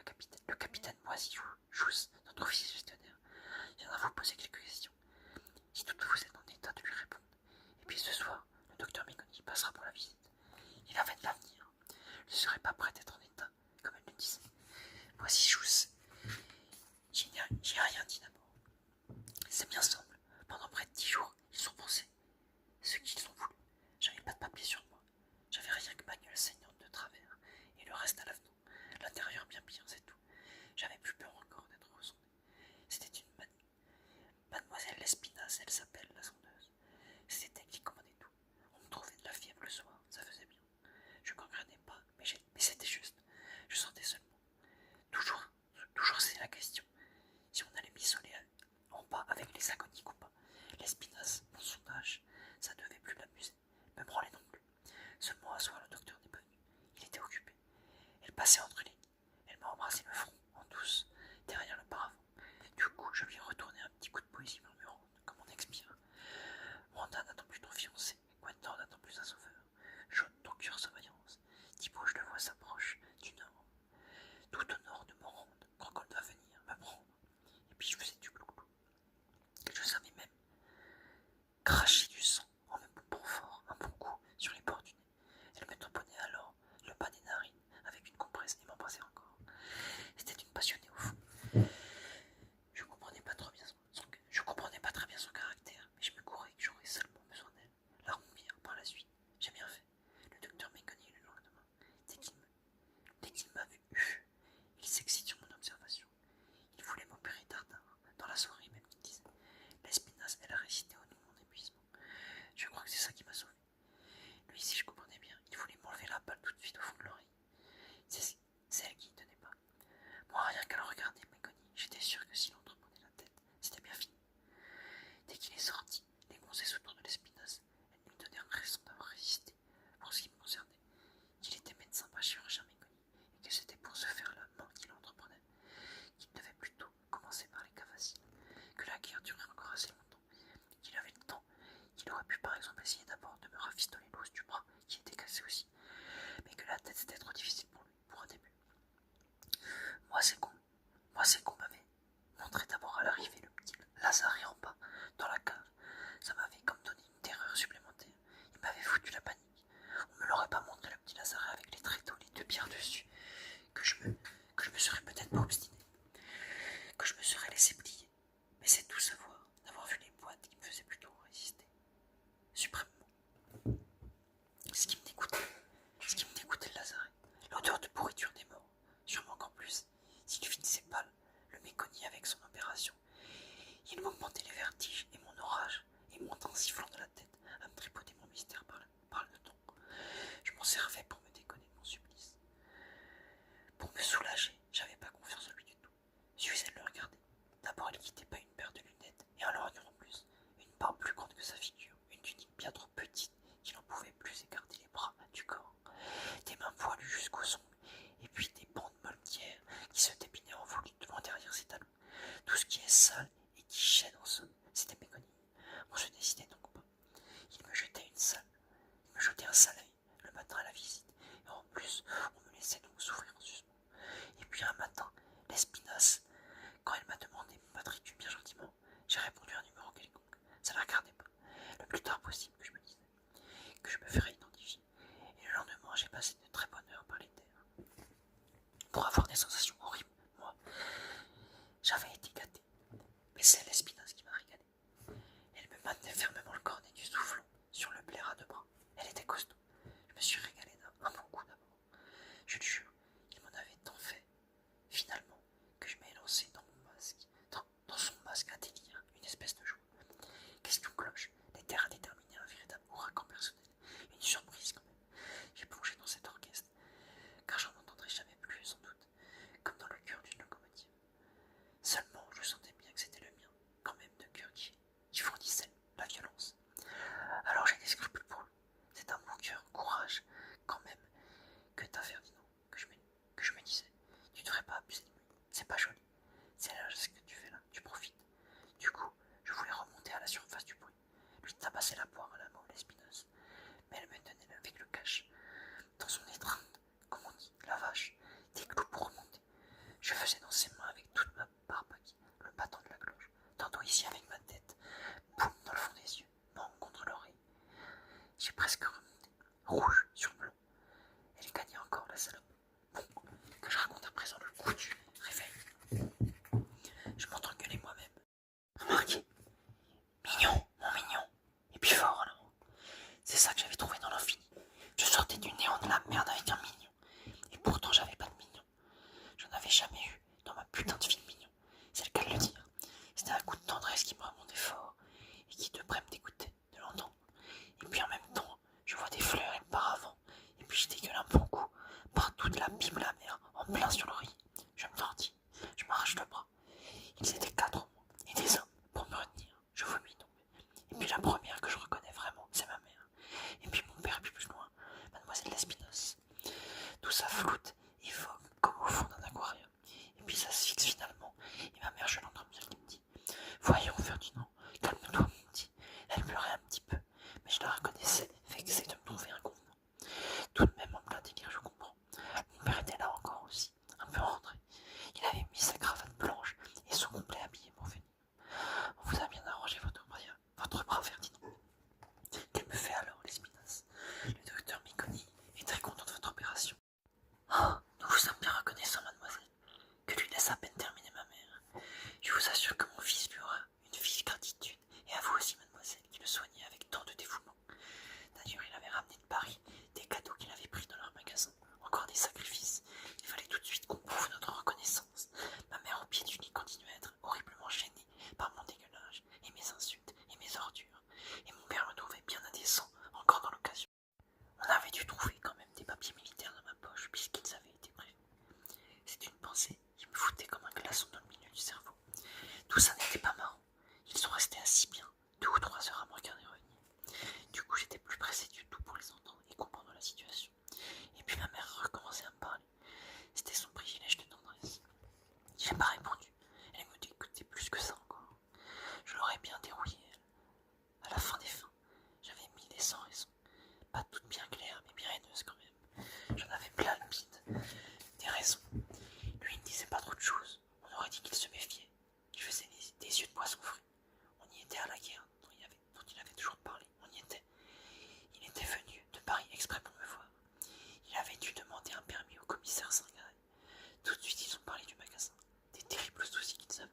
le capitaine Moisy-Jousse, notre officier gestionnaire, viendra vous poser quelques questions. Si toutefois vous êtes en état de lui répondre. Et puis ce soir, le docteur Mégoni passera pour la visite. Il avait de l'avenir. Je ne serais pas prêt d'être en état, comme elle le disait. Moisy-Jousse, j'y ai rien dit d'abord. C'est bien simple. Pendant près de 10 jours, ils ont pensé ce qu'ils ont voulu. J'avais pas de papier sur moi. J'avais rien que ma gueule saignante de travers et le reste à l'avenant. L'intérieur bien pire, c'est tout. J'avais plus peur encore d'être ressondé. C'était une manie. Mademoiselle Lespinasse, elle s'appelle la sondeuse. C'était elle qui commandait tout. On me trouvait de la fièvre le soir, ça faisait bien. Je ne regrettais pas, mais c'était juste. Je sentais seulement. Toujours c'est la question. Si on allait m'isoler en bas avec les agoniques ou pas. L'espinasse, mon sondage, ça devait plus m'amuser, me branler non plus. Seulement un soir, le docteur n'est pas venu. Il était occupé. Elle passait entre les lits. Elle m'a embrassé le front, en douce, derrière le paravent. Du coup, je lui ai l'espinasse, elle a récité au nom de mon épuisement. Je crois que c'est ça qui m'a sauvé. Lui, si je comprenais bien, il voulait m'enlever la balle tout de suite au fond de l'oreille. C'est elle qui ne tenait pas. Moi, rien qu'à le regarder, Mégoni, j'étais sûr que si l'autre prenait la tête, c'était bien fini. Dès qu'il est sorti, les gonzesses autour de l'espinasse, elles ne lui donnèrent raison d'avoir résisté. Pour ce qui me concernait, qu'il était médecin pas chirurgien Mégoni, et que c'était pour se faire la main qu'il entreprenait, qu'il devait plutôt commencer par les cas faciles, que la guerre durait encore assez longtemps, qu'il avait le temps, qu'il aurait pu par exemple essayer d'abord de me rafistoler l'os du bras qui était cassé aussi, mais que la tête c'était trop difficile pour lui, pour un début. Moi c'est qu'on m'avait montré d'abord à l'arrivée le petit Lazare en bas, dans la cave. Ça m'avait comme donné une terreur supplémentaire. Il m'avait foutu la panique. On me l'aurait pas montré le petit Lazare avec les tréteaux, les 2 pierres dessus, que je me serais peut-être pas obstiné, que je me serais laissé plier. Mais c'est tout savoir, d'avoir vu les boîtes qui me faisaient plutôt résister. Suprêmement. Ce qui me dégoûtait le Lazare, l'odeur de pourriture des morts, sûrement qu'en plus, s'il finissait pâle, le Mégoni avec son opération, il m'augmentait les vertiges et mon orage, et montant sifflant de la tête à me tripoter mon mystère par le ton. Je m'en servais pour me déconner de mon supplice. Pour me soulager, j'avais pas confiance en lui du tout. Suffisait de le regarder. D'abord, il quittait pas une paire de lunettes, et un lorgnon en plus, une barbe plus grande que sa figure, une tunique bien trop petite qu'il n'en pouvait plus écarter les bras du corps, des mains poilues jusqu'aux ongles, et puis des bandes moletières qui se dépinaient en volute devant derrière ses talons. Tout ce qui est sale et qui chaîne en somme, c'était Mégoni. On se décidait donc pas. Il me jetait un sale œil le matin à la visite, et en plus, on me laissait donc souffrir en suspens. Et puis un matin, l'espinasse, quand elle m'a demandé mon matricule bien gentiment, j'ai répondu un numéro quelconque. Ça ne la regardait pas. Le plus tard possible que je me disais, que je me ferais identifier. Et le lendemain, j'ai passé de très bonnes heures par les terres. Pour avoir des sensations horribles, moi, j'avais été gâté. Mais c'est l'espinasse qui m'a régalé. Elle me maintenait fermement le cornet du soufflon sur le blaireau de bras. Elle était costaud. Je me suis régalé d'un bon coup d'abord. Je le jure, il m'en avait tant fait, finalement, que je m'ai lancé dans mon masque, dans son masque à délire, une espèce de joie. Question cloche, les terres a déterminé un véritable ouragan personnel, une surprise quand même. J'ai plongé dans cet orchestre, car j'en entendrai jamais plus sans doute, comme dans le cœur d'une locomotive. Seulement, je sentais bien que c'était le mien, quand même de cœur qui fournissait la violence. Alors j'ai des scrupules pour lui. C'est un bon cœur, courage, quand même, que t'as Ferdinand, que je me disais. Tu devrais pas abuser de lui, c'est pas joli. C'est là ce que tu fais là, tu profites. Du coup, je voulais remonter à la surface du bruit, lui tabasser la poire à la main l'espinasse, mais elle me tenait avec le cache, dans son étreinte, comme on dit, la vache, des clous pour remonter. Je faisais dans ses mains avec toute ma barbaque le battant de la cloche, tantôt ici avec ma tête, boum dans le fond des yeux, bang contre l'oreille. J'ai presque remonté, rouge sur blanc. Elle gagnait encore la salope. Bon, que je raconte à présent le coup du réveil. Je m'entends gueuler moi-même. Remarquez, mignon, mon mignon. Et puis fort alors. C'est ça que j'avais trouvé dans l'infini. Je sortais du néant de la merde avec un mignon. Et pourtant j'avais pas de mignon. J'en avais jamais eu dans ma putain de vie de mignon. C'est le cas de le dire. C'était un coup de tendresse qui me Tout ça n'était pas marrant. Ils sont restés assis bien 2 ou 3 heures à me regarder revenir. Du coup, j'étais plus pressé du tout pour les entendre et comprendre la situation. Et puis ma mère recommençait à me parler. C'était son privilège de tendresse. J'ai pas répondu. Elle m'écoutait plus que ça encore. Je l'aurais bien dérouillée, elle. À la fin des fins, j'avais 1000 et 100 raisons. Pas toutes bien claires, mais bien haineuses quand même. J'en avais plein le bide. Des raisons. Lui ne disait pas trop de choses. On aurait dit qu'il se méfiait. Il faisait des yeux de poisson frit. On y était à la guerre dont il avait toujours parlé. On y était. Il était venu de Paris exprès pour me voir. Il avait dû demander un permis au commissaire Sangaré. Tout de suite, ils ont parlé du magasin, des terribles soucis qu'ils avaient,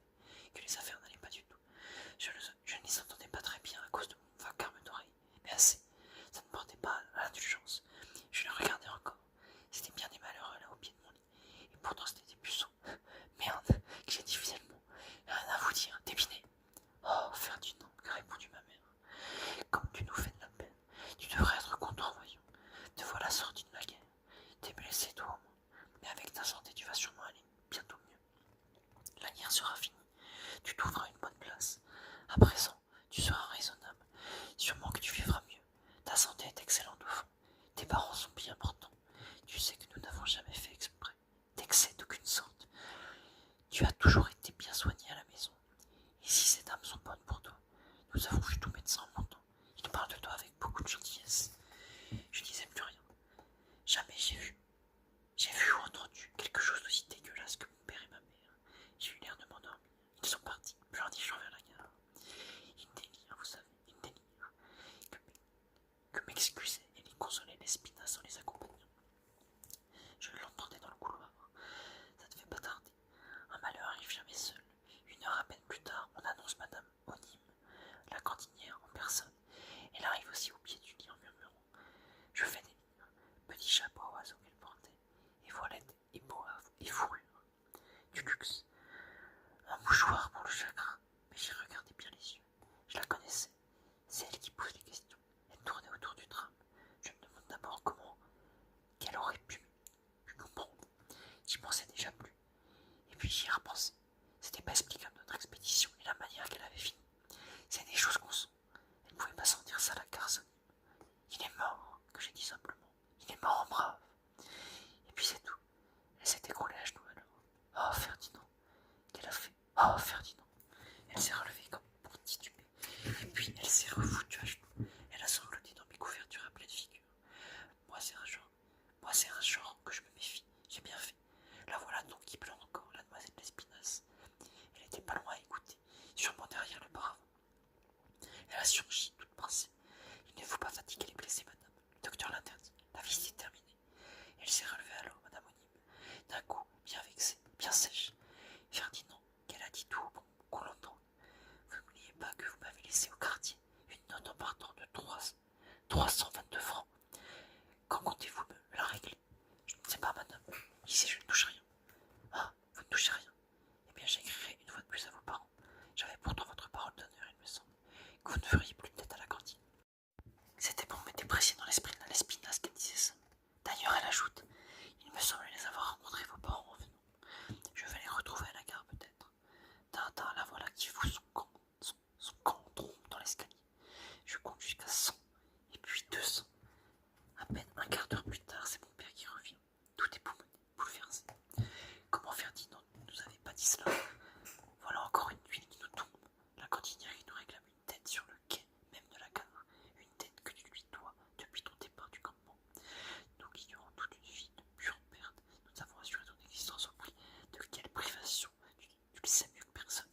que les affaires n'allaient pas du tout. Je ne les entendais pas très bien à cause de mon vacarme d'oreille, mais assez. Ça ne portait pas à l'indulgence. Je les regardais encore. C'était bien des malheureux là au pied de mon lit. Et pourtant c'était des puceaux. Merde, que j'ai dit finalement. Rien à vous dire, débiné. Oh, Ferdinand, qu'a répondu ma mère. Comme tu nous fais de la peine, tu devrais être content, voyons. Te voilà sorti de la guerre. T'es blessé toi au moins. Mais avec ta santé, tu vas sûrement aller bientôt mieux. La guerre sera finie. Tu trouveras une bonne place. À présent, tu seras raisonnable. Sûrement que tu vivras mieux. Ta santé est excellente au fond. Tes parents sont bien importants. Tu sais que nous n'avons jamais fait exprès d'excès d'aucune sorte. Tu as toujours été bien soigné à la maison. Et si ces dames sont bonnes pour toi, nous avons vu ton médecin en montant. Il parle de toi avec beaucoup de gentillesse. Je disais plus rien. Jamais j'ai vu ou entendu quelque chose d'aussi dégueulasse que mon père et ma mère. J'ai eu l'air de m'endormir. Ils sont partis, pleurnichant vers la gare. Ils délirent, vous savez, ils délirent. Que m'excuser et les consoler l'espinasse en les accompagnant. Je l'entendais dans le couloir. Ça ne fait pas tarder. Un malheur arrive jamais seul. 1 heure à peine plus tard, on annonce Madame Onim, la cantinière en personne. Elle arrive aussi au pied du lit en murmurant. Je fais des livres, petit chapeau à oiseau qu'elle portait, et voilette et boave et fourrure. Du luxe. Un mouchoir pour le chagrin, mais j'ai regardé bien les yeux. Je la connaissais. C'est elle qui pose les questions. Elle tournait autour du tram. Je me demande d'abord comment qu'elle aurait pu comprendre. J'y pensais déjà plus. Et puis j'y ai repensé. C'était pas explicable notre expédition et la manière qu'elle avait fini. C'est des choses qu'on sent. Elle ne pouvait pas sentir ça la garçonne. Il est mort, que j'ai dit simplement. Il est mort en brave. Et puis c'est tout. Elle s'est écroulée à genoux alors. Oh Ferdinand, qu'elle a fait. Oh Ferdinand. Elle s'est relevée comme pour tituber. Et puis elle s'est refoutue à genoux. Elle a sangloté dans mes couvertures à pleine figure. Moi c'est un genre que je me méfie. J'ai bien fait. La voilà donc qui pleure encore, la demoiselle d'Espinasse. Elle était pas loin à écouter, sûrement derrière le paravent. Elle a surgi, toute pincée. Il ne faut pas fatiguer les blessés, madame. Le docteur l'interdit. La visite est terminée. Elle s'est relevée alors, madame Onim, d'un coup, bien vexée, bien sèche. Ferdinand, qu'elle a dit tout bon, qu'on l'entende. Vous n'oubliez pas que vous m'avez laissé au quartier une note en partant de 322 francs. Quand comptez-vous me la régler? Je ne sais pas, madame. Ici, je ne touche rien. Ah, vous ne touchez rien? Eh bien, j'écrirai une fois de plus à vos parents. J'avais pourtant votre parole d'honneur, il me semble, que vous ne feriez plus de tête à la cantine. C'était pour me déprécier dans l'esprit de la Lespinasse qu'elle disait ça. D'ailleurs, elle ajoute, il me semble les avoir rencontrés vos parents en venant. Je vais les retrouver à la gare peut-être. Tintin, la voilà qui fout son camp trompe dans l'escalier. Je compte jusqu'à 100, et puis 200. À peine un quart d'heure plus tard, c'est mon père qui revient. Tout est bouleversé. Comment Ferdinand ne nous avait pas dit cela? Voilà encore une huile qui nous tombe. La cantinière qui nous réclame une tête sur le quai, même de la gare. Une tête que tu lui dois depuis ton départ du campement. Nous qui durant toute une vie de pure perte, nous avons assuré ton existence au prix de quelle privation? Tu le sais mieux que personne.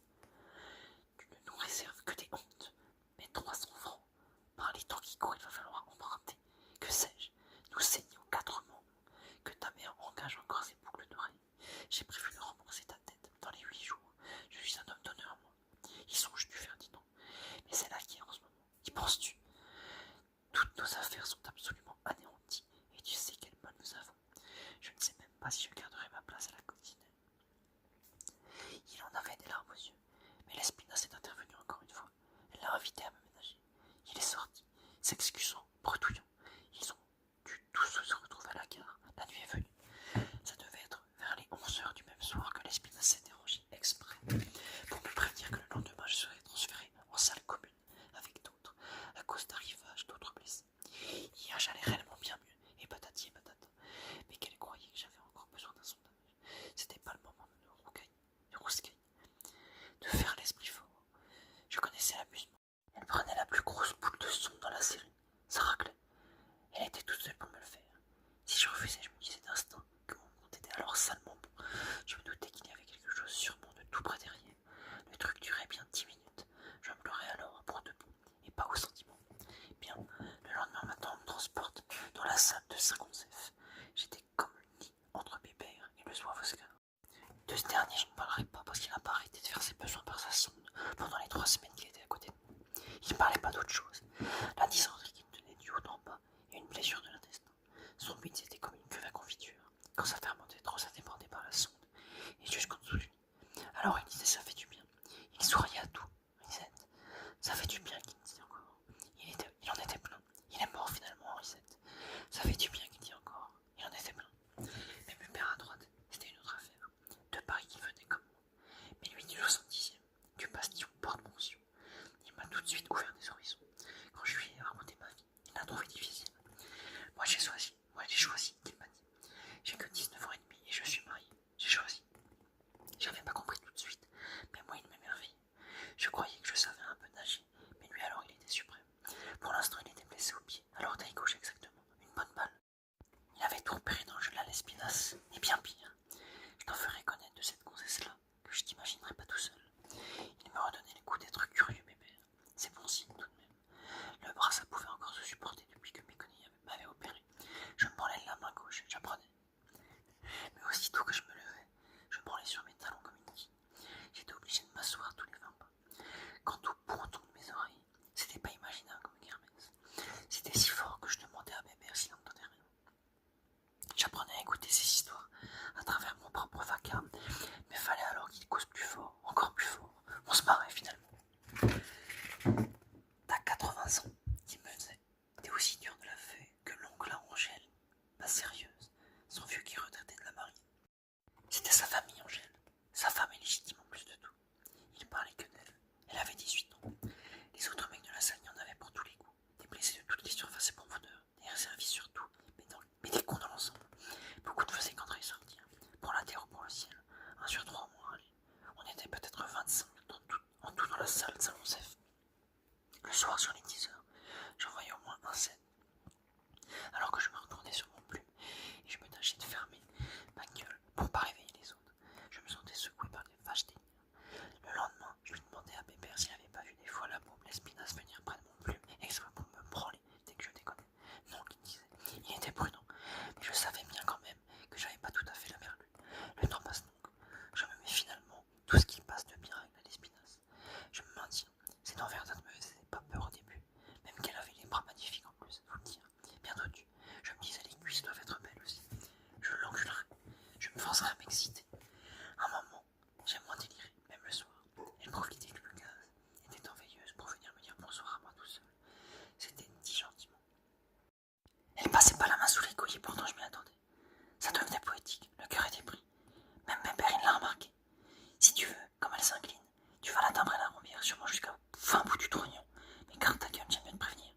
sûrement jusqu'à fin bout du trognon. Mais garde ta gueule, j'aime bien te prévenir.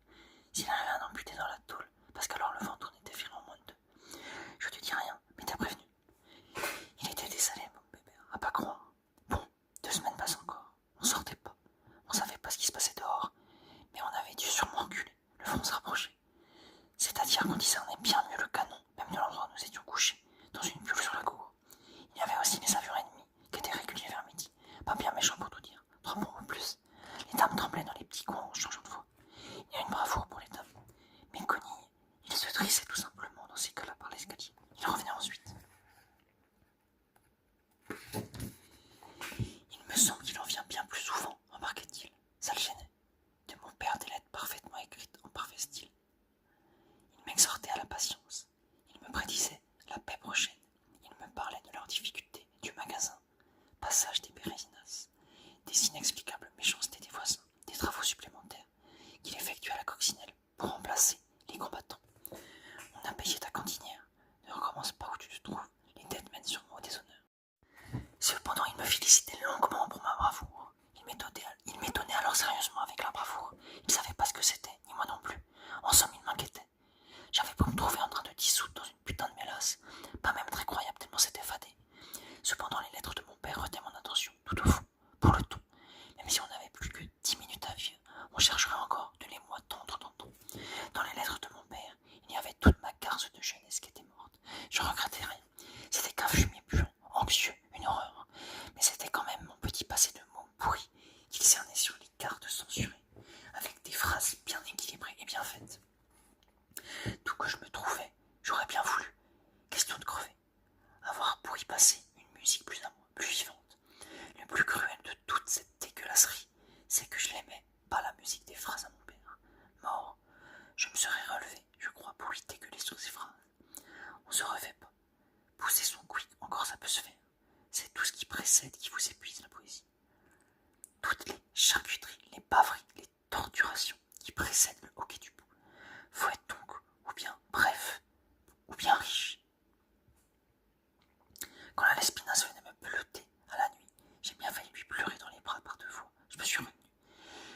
S'il avait un amputé dans la tôle, parce qu'alors le ventoux n'était filé en moins de 2. Je te dis rien, mais t'as prévenu. Il était désalé, mon bébé, à pas croire. Bon, 2 semaines passent encore. On sortait pas. On savait pas ce qui se passait dehors, mais on avait dû sûrement reculer. Le vent se rapprochait. C'est-à-dire qu'on discernait bien mieux le canon, même de l'endroit où nous étions couchés, dans une bulle sur la cour. Il y avait aussi les avions ennemis, qui étaient réguliers vers midi. Pas bien méchants pour tout dire, 3 mots ou plus. Les dames tremblaient dans les petits coins en changeant de voix. Il y a une bravoure pour les dames. Mais Connie, il se trissait tout simplement dans ces cas-là par l'escalier. Il revenait ensuite. Il me semble qu'il en vient bien plus souvent, remarquait-il. Ça le gênait. De mon père des lettres parfaitement écrites en parfait style. Il m'exhortait à la patience. Il me prédisait la paix prochaine. Il me parlait de leurs difficultés, du magasin, passage des Bérésinas, des inexplicables méchancetés des voisins, des travaux supplémentaires qu'il effectuait à la coccinelle pour remplacer les combattants. On a payé ta cantinière. Ne recommence pas où tu te trouves. Les dettes mènent sûrement au déshonneur. Cependant, il me félicitait longuement pour ma bravoure. Il m'étonnait alors sérieusement avec la bravoure. Il ne savait pas ce que c'était, ni moi non plus. En somme, il m'inquiétait. J'avais beau me trouver en train de dissoudre dans une putain de mélasse, pas même très croyable tellement c'était fadé. Cependant, les lettres de mon père retenaient mon attention, tout au fond, pour le ton. Même si on n'avait plus que 10 minutes à vivre, on chercherait encore de l'émoi tendre dans le ton. Dans les lettres de mon père, il y avait toute ma garce de jeunesse qui était morte. Je regrettais rien. C'était qu'un fumier puant, anxieux, une horreur. Mais c'était quand même mon petit passé de môme pourri qu'il cernait sur les cartes censurées, avec des phrases bien équilibrées et bien faites. D'où que je me trouvais, j'aurais bien voulu, question de crever, avoir pour y passer une musique plus à moi, plus vivante. Le plus cruel de toute cette dégueulasserie, c'est que je l'aimais, pas la musique des phrases à mon père. Mort, je me serais relevé, je crois, pour lui dégueuler sur ses phrases. On se refait pas. Pousser son quick, encore ça peut se faire. C'est tout ce qui précède qui vous épuise la poésie. Toutes les charcuteries, les bavaries, les torturations qui précèdent le hockey du bout. Faut être donc, ou bien bref, ou bien riche. Quand la Lespinasse venait me peloter à la nuit, j'ai bien failli lui pleurer dans les bras par 2 fois. Je me suis retenu.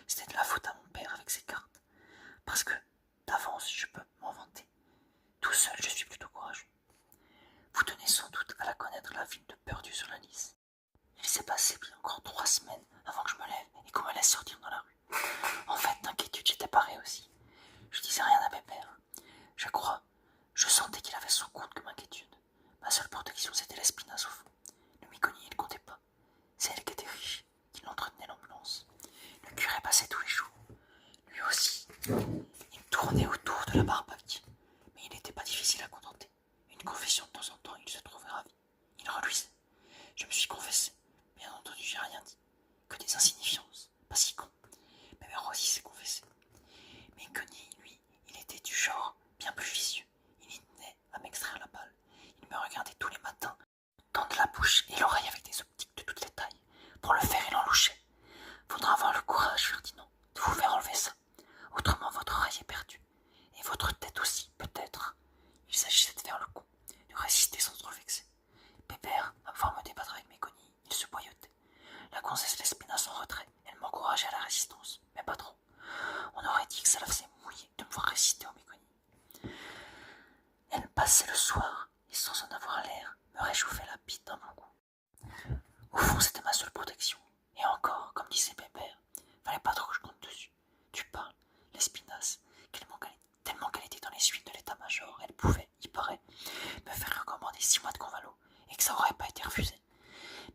C'était de la faute à mon père avec ses cartes. Parce que, d'avance, je peux m'en vanter. Tout seul, je suis plutôt courageux. Vous tenez sans doute à la connaître, la ville de Perdu sur la Lys. Il s'est passé bien encore 3 semaines avant que je me lève et qu'on me laisse sortir dans la rue. En fait, d'inquiétude, j'étais paré aussi. Je disais rien à Pépère. Je crois, je sentais qu'il avait son compte comme inquiétude. Ma seule protection, c'était l'Espinasse au fond. Le Miconi, il ne comptait pas. C'est elle qui était riche, qui l'entretenait l'ambulance. Le curé passait tous les jours. Lui aussi, il tournait autour de la barbaque. Mais il n'était pas difficile à contenter. Une confession de temps en temps, il se trouvait ravi. Il reluisait. Je me suis confessé. Bien entendu, j'ai rien dit. Que des insignifiances. Pas si con. Mais Rosie s'est confessé. Mais Connie, lui, il était du genre bien plus vicieux. Il y tenait à m'extraire la balle. Il me regardait tous les matins, tendre la bouche et l'oreille avec des optiques de toutes les tailles. Pour le faire, il en louchait. Faudra avoir le courage, Ferdinand, de vous faire enlever ça. Autrement, votre oreille est perdue. Et votre tête aussi, peut-être. Il s'agissait de faire le coup, de résister sans trop vexer. Pépère, à pouvoir me débattre avec mes Connie, il se boyautait. La gonzesse Lespinasse en retrait, elle m'encourageait à la résistance, mais pas trop. On aurait dit que ça la faisait mouiller de me voir résister au Méconi. Elle passait le soir, et sans en avoir l'air, me réchauffait la bite d'un bon coup. Au fond, c'était ma seule protection. Et encore, comme disait Pépère, fallait pas trop que je compte dessus. Tu parles, l'Espinasse, tellement qu'elle était dans les suites de l'état-major, elle pouvait, il paraît, me faire recommander 6 mois de convalo, et que ça aurait pas été refusé.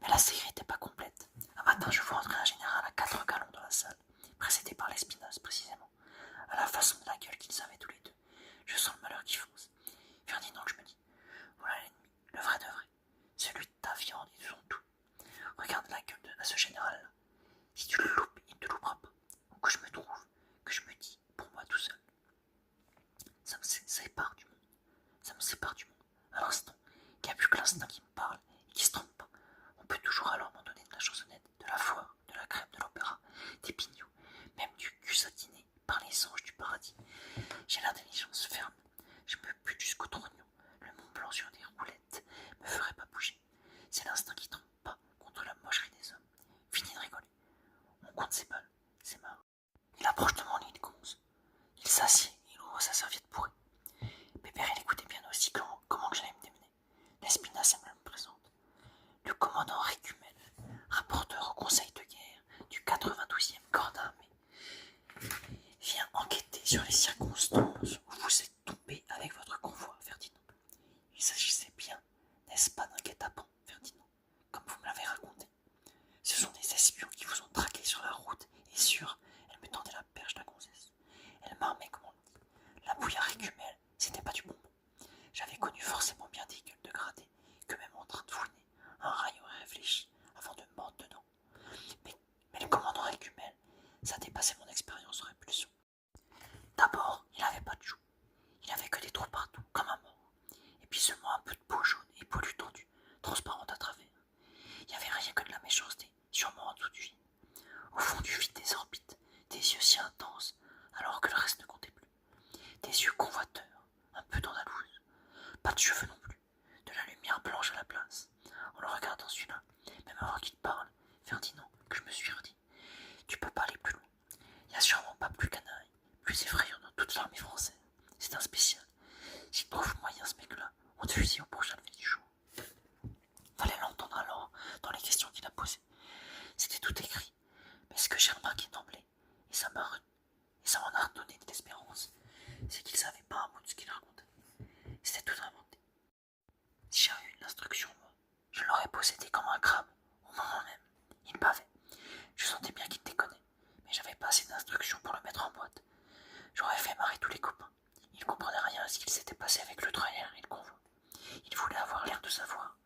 Mais la série n'était pas complète. Un matin, je vois entrer un général à 4 galons dans la salle, précédé par l'Espinasse, précisément, à la façon de la gueule qu'ils avaient tous les deux. Je sens le malheur qui fonce. Ferdinand, je me dis, voilà l'ennemi, le vrai de vrai, celui de ta viande et de son tout. Regarde la gueule à ce général-là. Si tu le loupes, il ne te loupera pas. Ou que je me trouve, que je me dis, pour moi tout seul. Ça me sépare du monde. Ça me sépare du monde. À l'instant, il n'y a plus que l'instinct qui me parle et qui se trompe pas. On peut toujours alors m'en donner de la chansonnette, de la foire, de la crème, de l'opéra, des pignons, même du cul satiné par les anges du paradis. J'ai l'intelligence ferme. Je me bute jusqu'au trognon. Le Mont Blanc sur des roulettes me ferait pas bouger. C'est l'instinct qui trompe pas contre la mocherie des hommes. Fini de rigoler. On compte ses balles. C'est marrant. Il approche de mon lit de gonze. Il s'assied et il ouvre sa serviette pourrie. Pépère, il écoutait bien aussi comment que j'allais me démener. L'Espinasse, elle me présente. Le commandant Récumel, rapporteur au conseil de guerre du 92e corps d'armée, vient enquêter sur les circonstances où vous êtes tombé avec votre convoi, Ferdinand. Il s'agissait bien, n'est-ce pas, d'un guet-apens, Ferdinand, comme vous me l'avez raconté. Ce sont des espions qui vous ont traqué sur la route et sur, elle me tendait la perche, la gonzesse. Elle m'armait, comme on le dit. La bouillie à Récumel, c'était pas du bonbon. J'avais connu forcément bien des gueules de gradés que même en train de fouiner, un rail aurait réfléchi avant de me mordre dedans. Mais le commandant Récumel, ça dépassait mon expérience en répulsion. D'abord, il avait pas de joues. Il avait que des trous partout, comme un mort. Et puis seulement un peu de peau jaune et poilue tendue, transparente à travers. Il n'y avait rien que de la méchanceté, sûrement en dessous du vide. Au fond du vide des orbites, des yeux si intenses, alors que le reste ne comptait plus. Des yeux convoiteurs, un peu d'andalouse. Pas de cheveux non plus, de la lumière blanche à la place. En le regardant celui-là, même avant qu'il parle, Ferdinand, que je me suis redit, tu peux pas aller plus loin. Il n'y a sûrement pas plus canaille, plus effrayant dans toute l'armée française. C'est un spécial. S'il trouve moyen ce mec-là, on te fusille au prochain lever du jour. Fallait l'entendre alors dans les questions qu'il a posées. C'était tout écrit, mais ce que j'ai remarqué d'emblée, et ça m'en a redonné de l'espérance, c'est qu'il savait pas un mot de ce qu'il racontait. C'était tout inventé. Si j'avais eu l'instruction, moi, je l'aurais possédé comme un crabe, au moment même. Il bavait. Je sentais bien qu'il déconnait, mais j'avais pas assez d'instructions pour le mettre en boîte. J'aurais fait marrer tous les copains. Il comprenait rien à ce qu'il s'était passé avec le trailer et le convoi. Il voulait avoir l'air de savoir.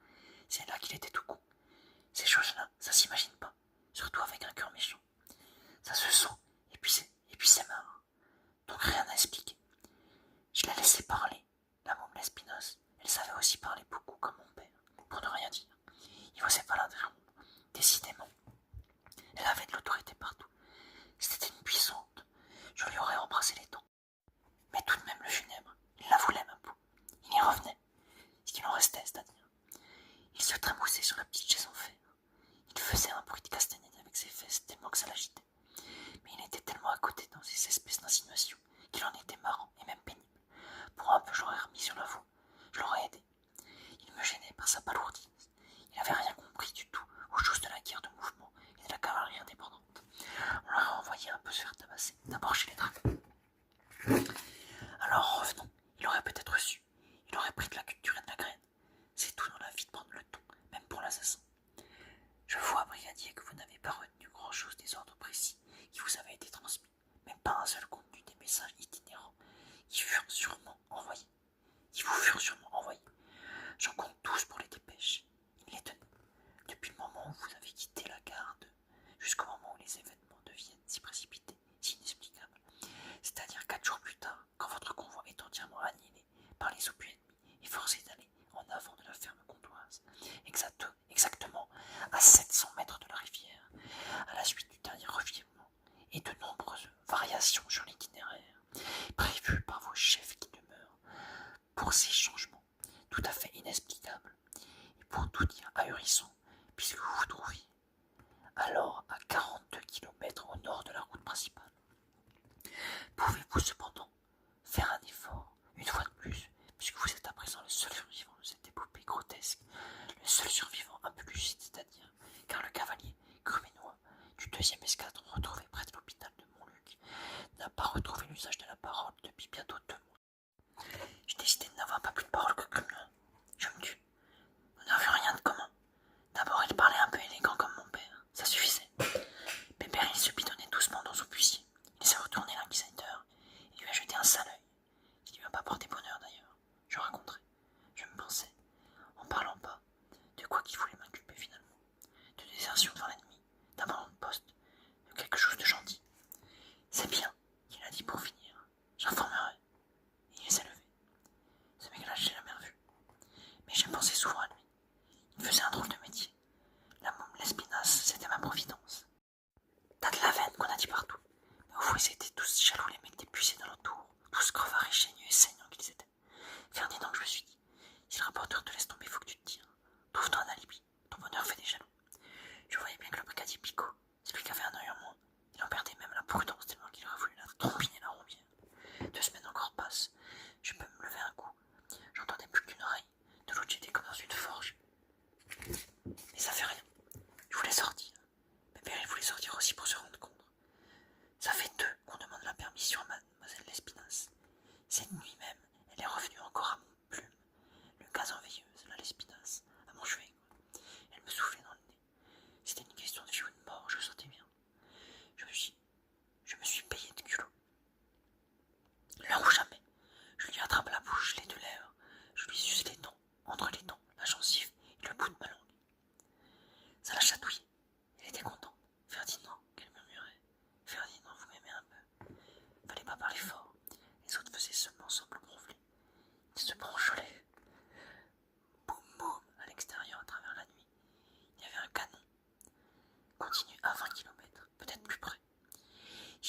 C'est là qu'il était tout con. Ces choses-là, ça s'imagine pas, surtout avec un cœur méchant. Ça se sent, et puis c'est marre. Donc rien à expliquer. Je l'ai laissé parler, la môme l'Espinasse. Elle savait aussi parler beaucoup comme mon père, pour ne rien dire. Il n'osait pas l'interrompre. Décidément, elle avait de l'autorité partout. C'était une puissante. Je lui aurais embrassé les dents. Mais tout de même le funèbre, il la voulait ma peau. Il y revenait. Ce qu'il en restait, c'est-à-dire. Il se trémoussait sur la petite chaise en fer. Il faisait un bruit de castagnette avec ses fesses tellement que ça l'agitait. Mais il était tellement à côté dans ces espèces d'insinuations qu'il en était marrant et même pénible. Pour un peu, je l'aurais remis sur la voie. Je l'aurais aidé. Il me gênait par sa palourdise. Il n'avait rien compris du tout aux choses de la guerre de mouvement et de la cavalerie indépendante. On l'aurait envoyé un peu se faire tabasser, d'abord chez les dragons. Alors revenons, il aurait peut-être su. Il aurait pris de la culture et de la graine. C'est tout dans la vie de prendre le ton, même pour l'assassin. Je vois, brigadier, que vous n'avez pas retenu grand-chose des ordres précis qui vous avaient été transmis, même pas un seul contenu des messages itinérants qui vous furent sûrement envoyés. J'en compte 12 pour les dépêches. Il les tenait. Depuis le moment où vous avez quitté la garde, jusqu'au moment où les événements deviennent si précipités, si inexplicables. C'est-à-dire 4 jours plus tard, quand votre convoi est entièrement annihilé par les obus ennemis et forcé d'aller en avant de la ferme comtoise, exactement à 700 mètres de la rivière, à la suite du dernier revirement et de nombreuses variations sur l'itinéraire prévues par vos chefs qui demeurent pour ces changements tout à fait inexplicables et pour tout dire ahurissants, puisque vous vous trouviez alors à 42 km au nord de la route principale. Pouvez-vous cependant faire un effort, une fois de plus, puisque vous êtes à présent le seul survivant de cette épopée grotesque, le seul survivant un peu lucide, c'est-à-dire, car le cavalier gruménois du 2e escadron retrouvé près de l'hôpital de Montluc n'a pas retrouvé l'usage de la parole depuis bientôt 2 mois. J'ai décidé de n'avoir pas plus de parole que Grumelin. Je me tue. Nous n'avions rien de commun. D'abord, il parlait un peu élégant comme mon père. Ça suffisait. Pépère, il se bidonnait doucement dans son fusil. Il s'est retourné l'inquisiteur et lui a jeté un sale œil. Ce qui lui a pas porté bonheur d'ailleurs. Je raconterai. Je me pensais, en parlant pas, de quoi qu'il voulait m'inculper finalement. De désertion devant l'ennemi, d'abandon de poste, de quelque chose de gentil. C'est bien, qu'il a dit pour finir. J'informerai. Et il s'est levé. Ce mec-là, je l'ai jamais revu. Mais j'ai pensé souvent à lui. Il faisait un drôle de métier. La môme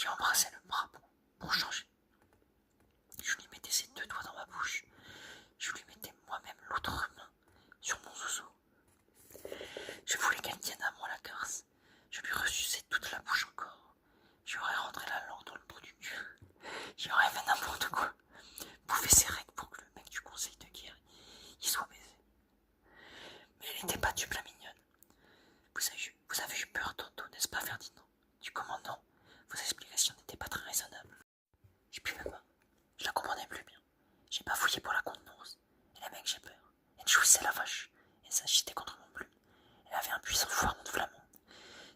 J'y embrassais le bras pour changer. Je lui mettais ses 2 doigts dans ma bouche. Je lui mettais moi-même l'autre main sur mon zozo. Je voulais qu'elle tienne à moi la garce. Je lui ressuçais toute la bouche encore. J'aurais rentré la langue dans le trou du cul. J'aurais fait n'importe quoi. Bouffé ses règles pour que le mec du conseil de guerre y soit baisé. Mais elle n'était pas dupe, la mignonne. Vous avez eu peur tantôt, n'est-ce pas, Ferdinand? Du commandant, vos explications n'étaient pas très raisonnables. Je buvais pas. Je la comprenais plus bien. J'ai pas fouillé pour la contenance. Et la mec, j'ai peur. Elle jouissait la vache. Elle s'agitait contre mon plume. Elle avait un puissant foiron de flamande.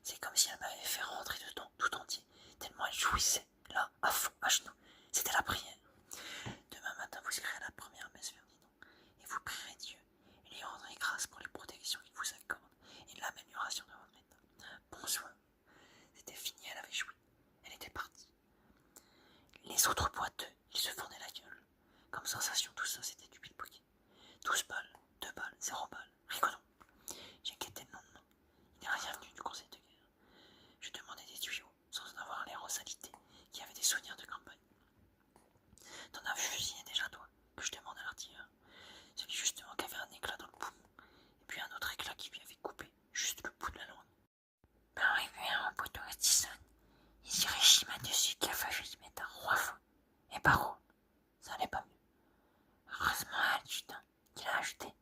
C'est comme si elle m'avait fait rentrer dedans tout entier, tellement elle jouissait, là, à fond, à genoux. C'était la prière. Demain matin, vous irez à la première messe, Ferdinand, et vous prierez Dieu, et lui rendrez grâce pour les protections qu'il vous accorde, et l'amélioration de votre état. Bonsoir. C'était fini, elle avait joui. Elle était partie. Les autres boiteux, ils se fendaient la gueule. Comme sensation, tout ça, c'était du pickpocket. 12 balles, 2 balles, 0 balles, rigolo. J'ai quitté le lendemain. Il n'est rien venu du conseil de guerre. Je demandais des tuyaux, sans en avoir l'air aux salités, qui avaient des souvenirs de campagne. T'en as fusillé déjà, toi, que je demande à l'artilleur. Celui justement qui avait un éclat dans le poumon, et puis un autre éclat qui lui avait coupé juste le bout de la langue. Arrivé à un poteau Stison, il s'y réchima dessus qu'il a fallu se mettre à 3 fois. Et par où? Ça allait pas mieux. Heureusement, l'adjudant, qu'il a ajouté.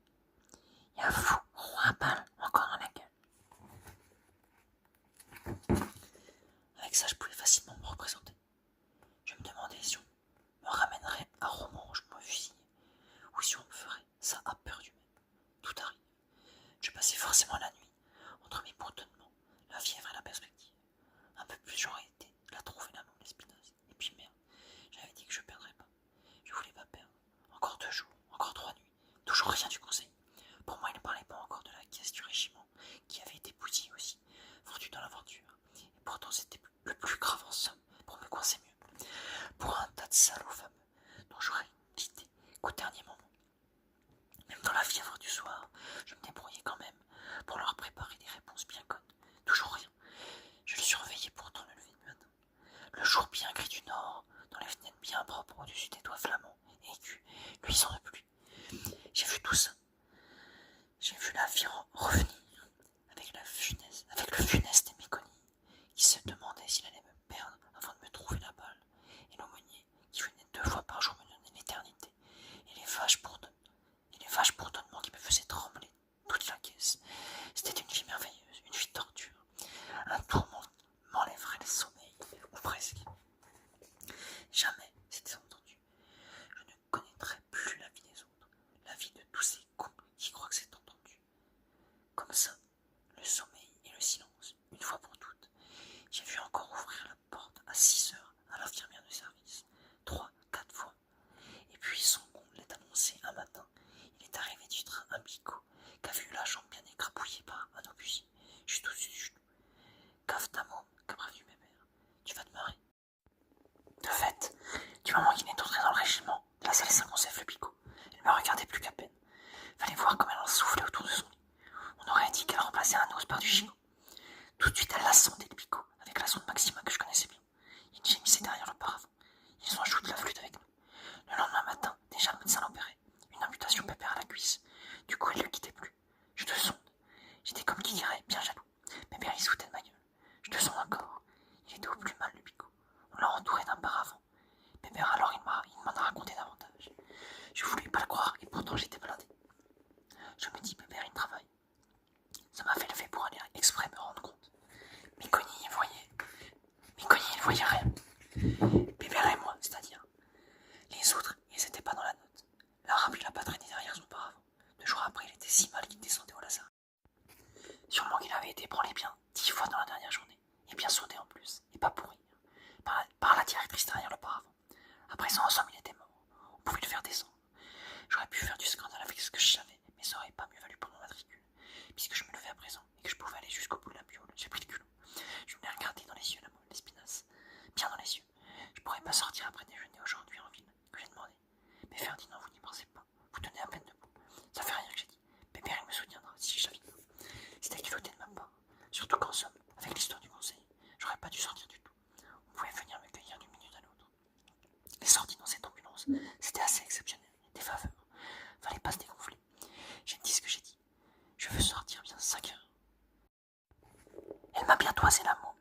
Il y a fou, 3 balles encore dans la gueule. Avec ça, je pouvais facilement me représenter. Je me demandais si on me ramènerait à Romans où je me fusillais, ou si on me ferait ça à peur du même. Tout arrive. Je passais forcément la nuit, entre mes bourdonnements, la fièvre et la perspective. Un peu plus j'aurais été la trouver la môme l'espinasse. Et puis merde, j'avais dit que je perdrais pas. Je voulais pas perdre. Encore 2 jours, encore 3 nuits, toujours rien du conseil. Pour moi, il ne parlait pas encore de la caisse du régiment, qui avait été bousillée aussi, fondue dans l'aventure. Et pourtant, c'était le plus grave en somme, pour me coincer mieux. Pour un tas de salauds fameux, dont j'aurais quitté qu'au dernier moment. Même dans la fièvre du soir, je me débrouillais quand même pour leur préparer des réponses bien connes. Toujours rien. Je le surveillais pourtant le lever du matin. Le jour bien gris du nord, dans les fenêtres bien propres au-dessus des toits flamands et aigus, luisants de pluie. J'ai vu tout ça. J'ai vu la vie revenir, avec le funeste méconnu, qui se demandait s'il allait me perdre avant de me trouver la balle, et l'aumônier qui venait 2 fois par jour me donner l'éternité, et les vaches bourdonnements qui me faisaient trembler toute la caisse. C'était une vie merveilleuse, une vie de torture. Un tourment m'enlèverait le sommeil, ou presque. Jamais c'était entendu. Je ne connaîtrais plus la vie des autres, la vie de tous ces cons qui croient que c'est entendu. Comme ça, le sommeil et le silence, une fois pour toutes. J'ai vu encore ouvrir la porte à 6 heures à l'infirmière de service, 3, 4 fois. Et puis sans qu'on l'ait annoncé un matin, il est arrivé du train un bigot qui avait eu la jambe bien écrabouillée par un obusier, juste au-dessus du genou. Cave ta môme, qu'a prévenu mes mères. Tu vas te marrer. De fait, du moment qu'il est entré dans le régiment, de la salle Saint-Concept le bigot, elle me regardait plus qu'à peine. Fallait voir comme elle en soufflait autour de son lit. On aurait dit qu'elle remplaçait un os par du gigot. Tout de suite, elle la sondait le bigot, avec la sonde Maxima que je connaissais bien. Il gémissait derrière le paravent. Ils ont joué de la flûte avec nous. Le lendemain matin, déjà le médecin l'opérait. Une amputation pépère à la cuisse. Du coup, elle ne le quittait plus. Je te sonde. J'étais comme qui dirait, bien jaloux. Pépère, il se foutait de ma gueule. Je te sonde encore. Il était au plus mal, le bigot. On l'a entouré d'un paravent. Pépère, alors il m'en a raconté davantage. Je voulais pas le croire et pourtant j'étais blindé. Je me dis, Pépère, il travaille. Ça m'a fait lever pour aller exprès me rendre compte. Mais Connie, il voyait rien. Pépère et moi, c'est-à-dire. Les autres, ils étaient pas dans la note. L'arabe, il a pas traîné derrière son paravent. 2 jours après, il était si mal qu'il descendait au lazaret. Sûrement qu'il avait été branlé bien 10 fois dans la dernière journée. Et bien soudé en plus. Et pas pourri. Par la directrice derrière le paravent. Après ça, en somme, il était mort. On pouvait le faire descendre. J'aurais pu faire du scandale avec ce que je savais, mais ça aurait pas mieux valu pour mon matricule. Puisque je me levais à présent et que je pouvais aller jusqu'au bout de la biole, j'ai pris le culot. Je me l'ai regardé dans les yeux, la môme, l'espinasse. Bien dans les yeux. Je pourrais pas sortir après déjeuner aujourd'hui en ville, que j'ai demandé. Mais Ferdinand, vous n'y pensez pas. Vous tenez à peine debout. Ça fait rien que j'ai dit. Pépère, il me soutiendra si je l'avais. C'était culotté de ma part. Surtout qu'en somme, avec l'histoire du conseil, j'aurais pas dû sortir du tout. On pouvait venir chose. C'était assez exceptionnel. Des faveurs. Fallait pas se dégonfler. J'ai dit ce que j'ai dit. Je veux sortir bien 5 heures. Elle m'a bien toisé la môme.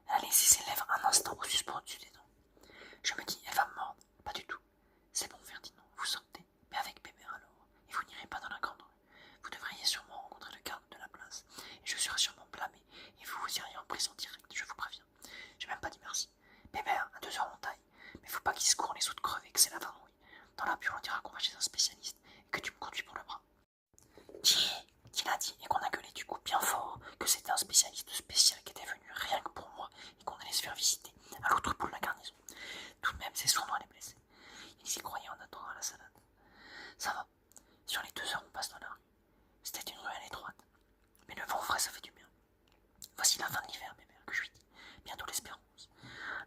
Elle a laissé ses lèvres un instant au suspens au-dessus des dents. Je me dis, elle va me mordre. Pas du tout. C'est bon, Ferdinand, vous sortez. Mais avec Bébert alors. Et vous n'irez pas dans la grande rue. Vous devriez sûrement rencontrer le garde de la place. Et je serai sûrement blâmé. Et vous vous iriez en prison directe, je vous préviens. J'ai même pas dit merci. Bébert, à 2 heures on taille. Mais faut pas qu'il se court les autres crevés, que c'est la vadrouille. Dans la pure, on dira qu'on va chez un spécialiste et que tu me conduis pour le bras. Qu'il a dit et qu'on a gueulé du coup bien fort que c'était un spécialiste spécial qui était venu rien que pour moi et qu'on allait se faire visiter à l'autre bout de la garnison. Tout de même, c'est sournois les blessés. Ils y croyaient en attendant la salade. Ça va. Sur les 2 heures, on passe dans la rue. C'était une ruelle étroite. Mais le vent frais, ça fait du bien. Voici la fin de l'hiver, bébé, que je lui dis. Bientôt l'espérance.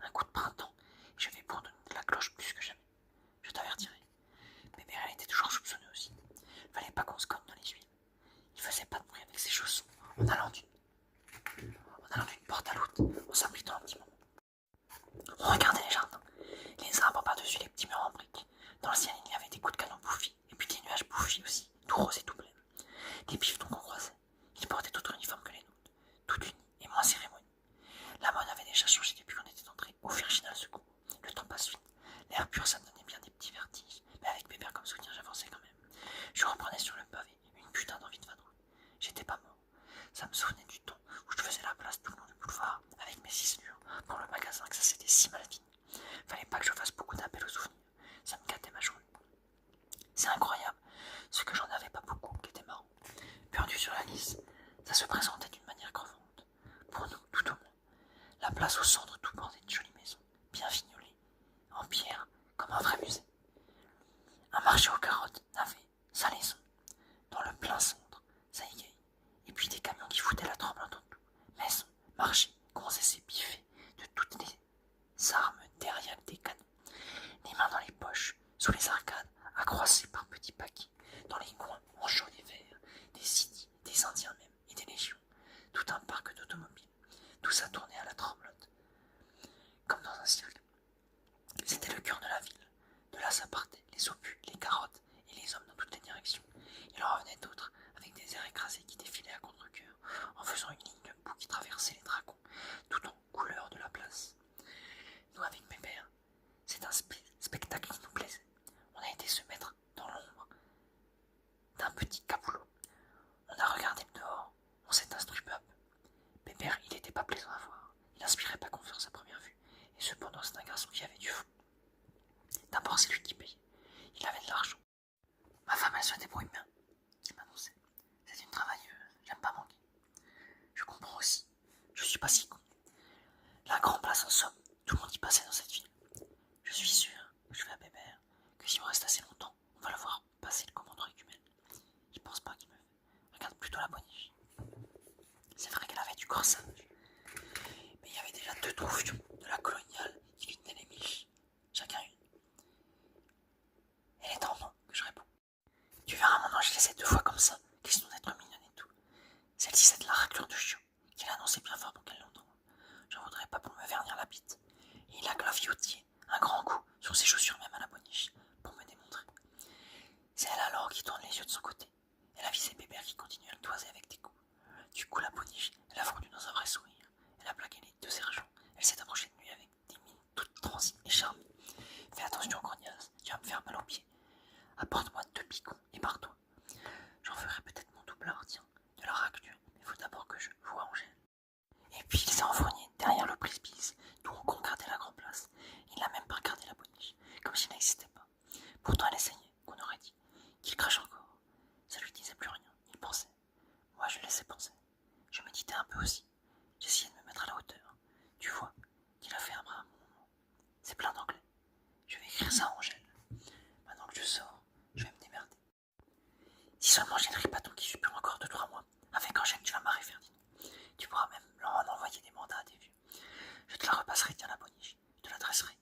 Un coup de printemps, et je vais bourdonner de la cloche plus que jamais. Je t'avertirai. Bébé, elle était toujours soupçonnée aussi. Fallait pas qu'on se cogne dans les huiles. Il faisait pas de bruit avec ses chaussons en allant d'une porte à l'autre, en s'abritant un petit moment. On regardait les jardins, les arbres par-dessus les petits murs en briques. Dans le ciel, il y avait des coups de canon bouffis, et puis des nuages bouffis aussi, tout roses et tout blêmes. Des pifetons qu'on croisait. Ils portaient d'autres uniformes que les nôtres, tout unis et moins cérémonie. La mode avait déjà changé depuis qu'on était entré au Virginal Secours. Le temps passe vite. L'air pur, ça me donnait bien des petits vertiges, mais avec Bébert comme soutien, j'avançais quand même. Je reprenais sur le pavé une putain d'envie de vadrouille. J'étais pas mort. Ça me souvenait du temps où je faisais la place tout le long du boulevard avec mes 6 lures pour le magasin que ça s'était si mal fini. Fallait pas que je fasse beaucoup d'appels aux souvenirs. Ça me gâtait ma journée. C'est incroyable, ce que j'en avais pas beaucoup qui était marrant. Perdu sur la liste, ça se présentait d'une manière crevante. Pour nous, tout au moins. La place au centre tout bordée de jolies maisons, bien fignolées, en pierre, comme un vrai musée. Un marché aux carottes, navets, salaisons. Dans le plein centre, ça égaye. Et puis des camions qui foutaient la tremblante en tout. Maisons, marchés, grossesses biffés, de toutes les armes derrière des canons. Les mains dans les poches, sous les arcades, accroissées par petits paquets. Dans les coins, en jaune et vert, des Sidis, des Indiens même, et des légions. Tout un parc d'automobiles. Tout ça tournait à la tremblote, comme dans un cirque. C'était le cœur de la ville. De là ça partait, les obus, les carottes et les hommes dans toutes les directions. Il en revenait d'autres, avec des airs écrasés qui défilaient à contre-cœur, en faisant une ligne de boue qui traversait les dragons, tout en couleur de la place. Nous, avec mes pères, c'est un spectacle qui nous plaisait. On a été se mettre dans l'ombre d'un petit caboulot. On a regardé dehors, on s'est instruit peu à peu. Pépère, il était pas plaisant à voir. Il n'inspirait pas confiance à première vue. Et cependant, c'est un garçon qui avait du fou. D'abord, c'est lui qui payait. Il avait de l'argent. Ma femme, elle se débrouille bien, qui m'annonçait. C'est une travailleuse, j'aime pas manquer. Je comprends aussi. Je suis pas si con. La grande place en somme, tout le monde y passait dans cette ville. Je suis sûr, je vais à Bébert, que si on reste assez longtemps, on va le voir passer le commandant écumène. Il pense pas qu'il me fait. Regarde plutôt la boniche. C'est vrai qu'elle avait du corsage. Mais il y avait déjà 2 troufions de la coloniale qui lui tenaient les miches. Chacun une. Elle est en main, que je réponds. Tu verras mon ange, je les ai 2 fois comme ça, question d'être mignonne et tout. Celle-ci, c'est de la raclure de chiot, qu'il annonçait bien fort pour qu'elle l'entende. J'en voudrais pas pour me vernir la bite. Et il a glaviotier, un grand coup, sur ses chaussures même à la boniche, pour me démontrer. C'est elle alors qui tourne les yeux de son côté. Elle a visé Bébert qui continue à le toiser avec des coups. Du coup, la boniche, elle a fondu dans un vrai sourire. Elle a plaqué les 2 sergents. Elle s'est approchée de lui avec des mines toutes transies et charmées. Fais attention, grognasse, tu vas me faire mal aux pieds. Apporte-moi 2 picons et pars-toi. J'en ferai peut-être mon doublard, tiens, de la raclure, mais faut d'abord que je voie Angèle. Et puis il s'est enfourné derrière le précipice, d'où on regardait la grande place. Il n'a même pas regardé la boniche, comme s'il n'existait pas. Pourtant elle essayait, qu'on aurait dit, qu'il crache encore. Ça lui disait plus rien, il pensait. Moi je le laissais penser. Je méditais un peu aussi. J'essayais de me mettre à la hauteur. Tu vois, qu'il a fait un bras à mon moment. C'est plein d'anglais. Je vais écrire ça à Angèle. Maintenant que je sors, je vais me démerder. Si seulement j'ai le ripaton qui supplie encore 2-3 mois, avec Angèle tu vas marrer Ferdinand. Tu pourras même leur envoyer des mandats à des vieux. Je te la repasserai, tiens la boniche. Je te l'adresserai.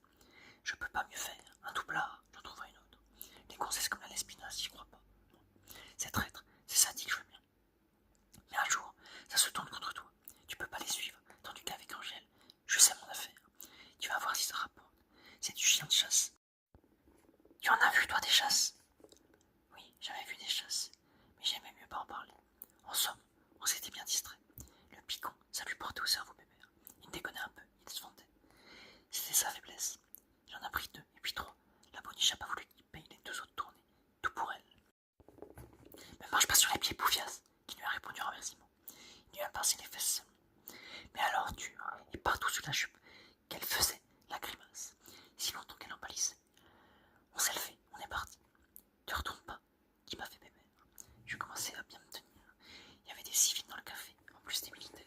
Je peux pas mieux faire. Un doublard, j'en trouverai une autre. Les gonzesses comme la Lespinasse, j'y crois pas. Non. C'est traître, c'est sadique, je veux bien. Mais un jour, ça se tourne contre toi. Tu peux pas les suivre, tandis qu'avec Angèle, je sais mon affaire. Tu vas voir si ça rapporte. C'est du chien de chasse. chasses? Oui, j'avais vu des chasses, mais j'aimais mieux pas en parler. En somme, on s'était bien distrait. Le piquant, ça lui portait au cerveau bébert. Il déconnait un peu, il se vantait. C'était sa faiblesse. Il en a pris 2, et puis 3. La boniche a pas voulu qu'il paye les 2 autres tournées. Tout pour elle. Me marche pas sur les pieds, Poufias, qui lui a répondu en remerciement. Il lui a pincé les fesses seulement. Mais alors dure, et partout sous la jupe, qu'elle faisait la grimace, si longtemps qu'elle en pâlissait. On s'est levé, on est parti. Te retourne pas, qui m'a fait bébé. Je commençais à bien me tenir. Il y avait des civils dans le café, en plus des militaires.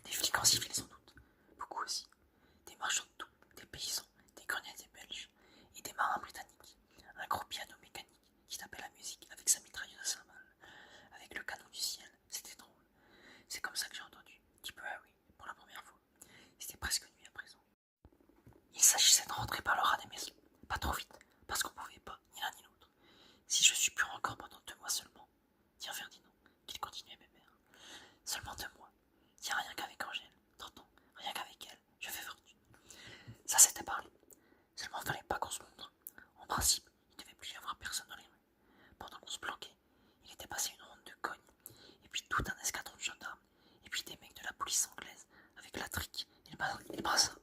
Des flics en civil sans doute, beaucoup aussi. Des marchands de tout, des paysans, des grenadiers belges et des marins britanniques. Un gros piano mécanique qui tapait la musique avec sa mitrailleuse à cymbales, avec le canon du ciel. C'était drôle. C'est comme ça que j'ai entendu Deep Harry pour la première fois. C'était presque nuit à présent. Il s'agissait de rentrer par le ras des maisons, pas trop vite, parce qu'on pouvait pas, ni l'un ni l'autre. Si je suis pur encore pendant 2 mois seulement, tiens Ferdinand, qu'il continuait bébert. Seulement 2 mois. Tiens, rien qu'avec Angèle, t'entends, rien qu'avec elle, je fais fortune. Ça c'était parlé. Seulement fallait pas qu'on se montre. En principe, il devait plus y avoir personne dans les rues. Pendant qu'on se planquait, il était passé une ronde de cogne, et puis tout un escadron de gendarmes, et puis des mecs de la police anglaise, avec la trique et le brassard.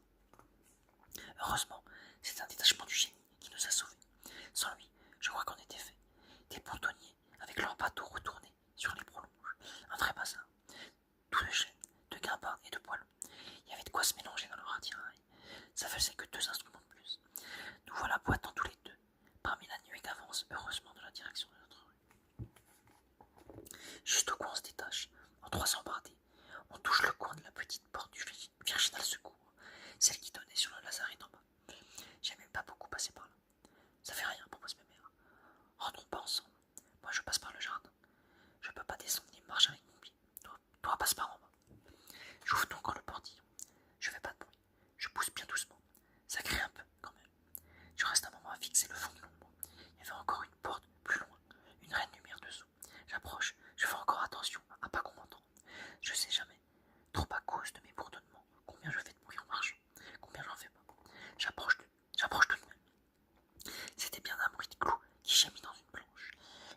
Heureusement, c'est un détachement du génie qui nous a sauvés. Sans lui, je crois qu'on était fait. Des pontonniers avec leurs bateaux retournés sur les prolonges. Un vrai bazar. Tout de chaînes, de guimbardes et de poilons. Il y avait de quoi se mélanger dans leur attirail. Ça faisait que 2 instruments de plus. Nous voilà boitant tous les 2, parmi la nuée d'avance, heureusement de la direction de notre rue. Juste au coin on se détache, en 300 bardés. On touche le coin de la petite porte du Virginal Secours, celle qui donnait sur le lazaret d'en bas. J'aime même pas beaucoup passer par là. Ça fait rien, propose ma mère. Rentrons pas ensemble. Moi je passe par le jardin. Je peux pas descendre les marches avec mon pied. Toi passe par en bas. J'ouvre donc le portillon. Je fais pas de bruit. Je pousse bien doucement. Ça crie un peu, quand même. Je reste un moment à fixer le fond de l'ombre. Il y avait encore une porte plus loin. Une reine lumière dessous. J'approche. Je fais encore attention à pas qu'on m'entende. Je sais jamais, trop à cause de mes bourdonnements, combien je fais de bruit en marchant. Combien j'en fais pas. J'approche tout de même. C'était bien un bruit de clous qui gémit dans une planche.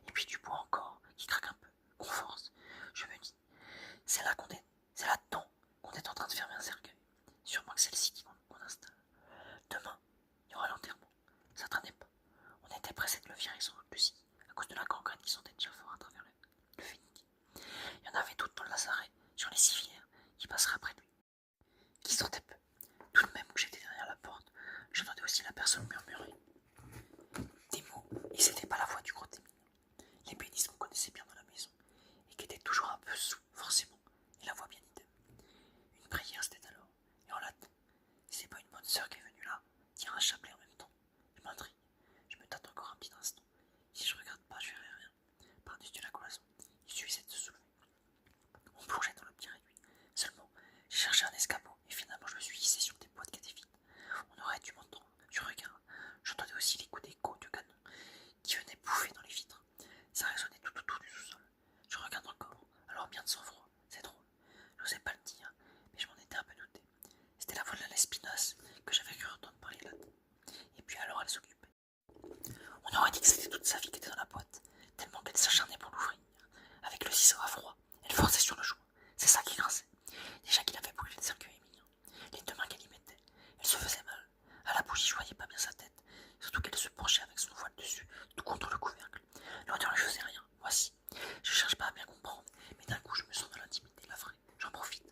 Et puis du bois encore qui craque un peu. Qu'on force. Je me dis, c'est là-dedans qu'on est en train de fermer un cercueil. Sûrement que c'est le site qu'on installe. Demain, il y aura l'enterrement. Ça traînait pas. On était pressé de le virer sans doute Lucie, à cause de la gangrène qui sentait déjà fort à travers le phénique. Il y en avait toutes dans le lazaret, sur les civières, qui passeraient après lui. Qui sortaient peu. Tout de même où j'étais derrière la porte, j'entendais aussi la personne murmurer des mots, et c'était pas la voix du gros Témine. Les bénisses qu'on connaissait bien dans la maison, et qui étaient toujours un peu sous, forcément, et la voix bien idem. Une prière c'était alors, et en latin. C'est pas une bonne sœur qui est venue là, dire un chapelet en même temps. Je m'intrigue, je me tâte encore un petit instant. Si je regarde pas, je verrai rien. Par-dessus la cloison, il suffisait de se soulever. On plongeait dans le petit réduit. Seulement, j'ai cherché un escabeau, et finalement je me suis hissé sur des boîtes catéfites. On aurait dû m'entendre. Je regarde. J'entendais aussi les coups d'écho de canon qui venaient bouffer dans les vitres. Ça résonnait tout autour du sous-sol. Je regarde encore, alors bien de sang-froid. C'est drôle. J'osais pas le dire, mais je m'en étais un peu douté. C'était la voix de la Lespinasse que j'avais cru entendre parler là. Et puis alors elle s'occupait. On aurait dit que c'était toute sa vie qui était dans la boîte, tellement qu'elle s'acharnait pour l'ouvrir. Avec le ciseau à froid, elle forçait sur le joint. C'est ça qui grinçait. Déjà qu'il avait brûlé le cercueil Émilien. Les 2 mains qu'elle y mettait, elle se faisait mal. À la bougie, je voyais pas bien sa tête. Surtout qu'elle se penchait avec son voile dessus, tout contre le couvercle. L'odeur ne faisait rien. Voici. Je cherche pas à bien comprendre, mais d'un coup je me sens dans l'intimité, la vraie. J'en profite.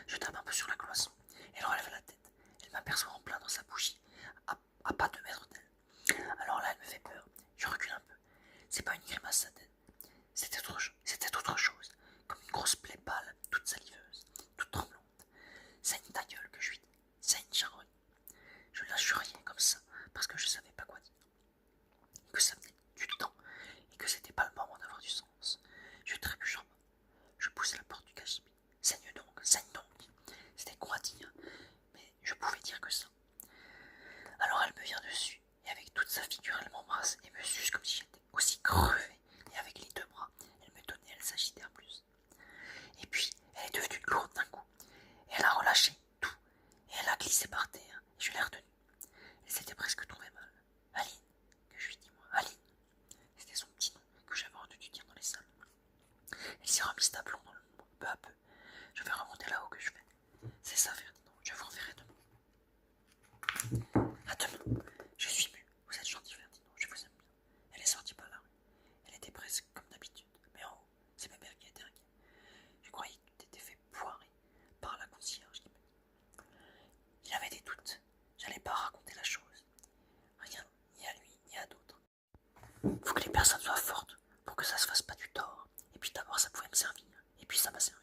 Je tape un peu sur la cloison. Elle relève la tête. Elle m'aperçoit en plein dans sa bougie, à pas 2 mètres d'elle. Alors là, elle me fait peur. Je recule un peu. C'est pas une grimace sa tête. C'était autre chose, comme une grosse plaie pâle, toute saliveuse, toute tremblante. Saigne ta gueule que je lui dis. Saigne, charogne. Je l'injuriais comme ça, parce que je savais pas quoi dire. Que ça venait du temps, et que c'était pas le moment d'avoir du sens. Je trébuche en bas. Je pousse la porte du cagibi. Saigne donc, saigne donc. C'était con à dire, mais je pouvais dire que ça. Alors elle me vient dessus, et avec toute sa figure, elle m'embrasse et me suce comme si j'étais aussi crevé. Et avec les 2 bras, elle me donnait, elle s'agitait en plus. Et puis, elle est devenue lourde d'un coup. Et elle a relâché tout. Et elle a glissé par terre. Et je l'ai retenue. Elle s'était presque tombée mal. Aline, Faut que les personnes soient fortes pour que ça se fasse pas du tort. Et puis d'abord ça pouvait me servir. Et puis ça m'a servi.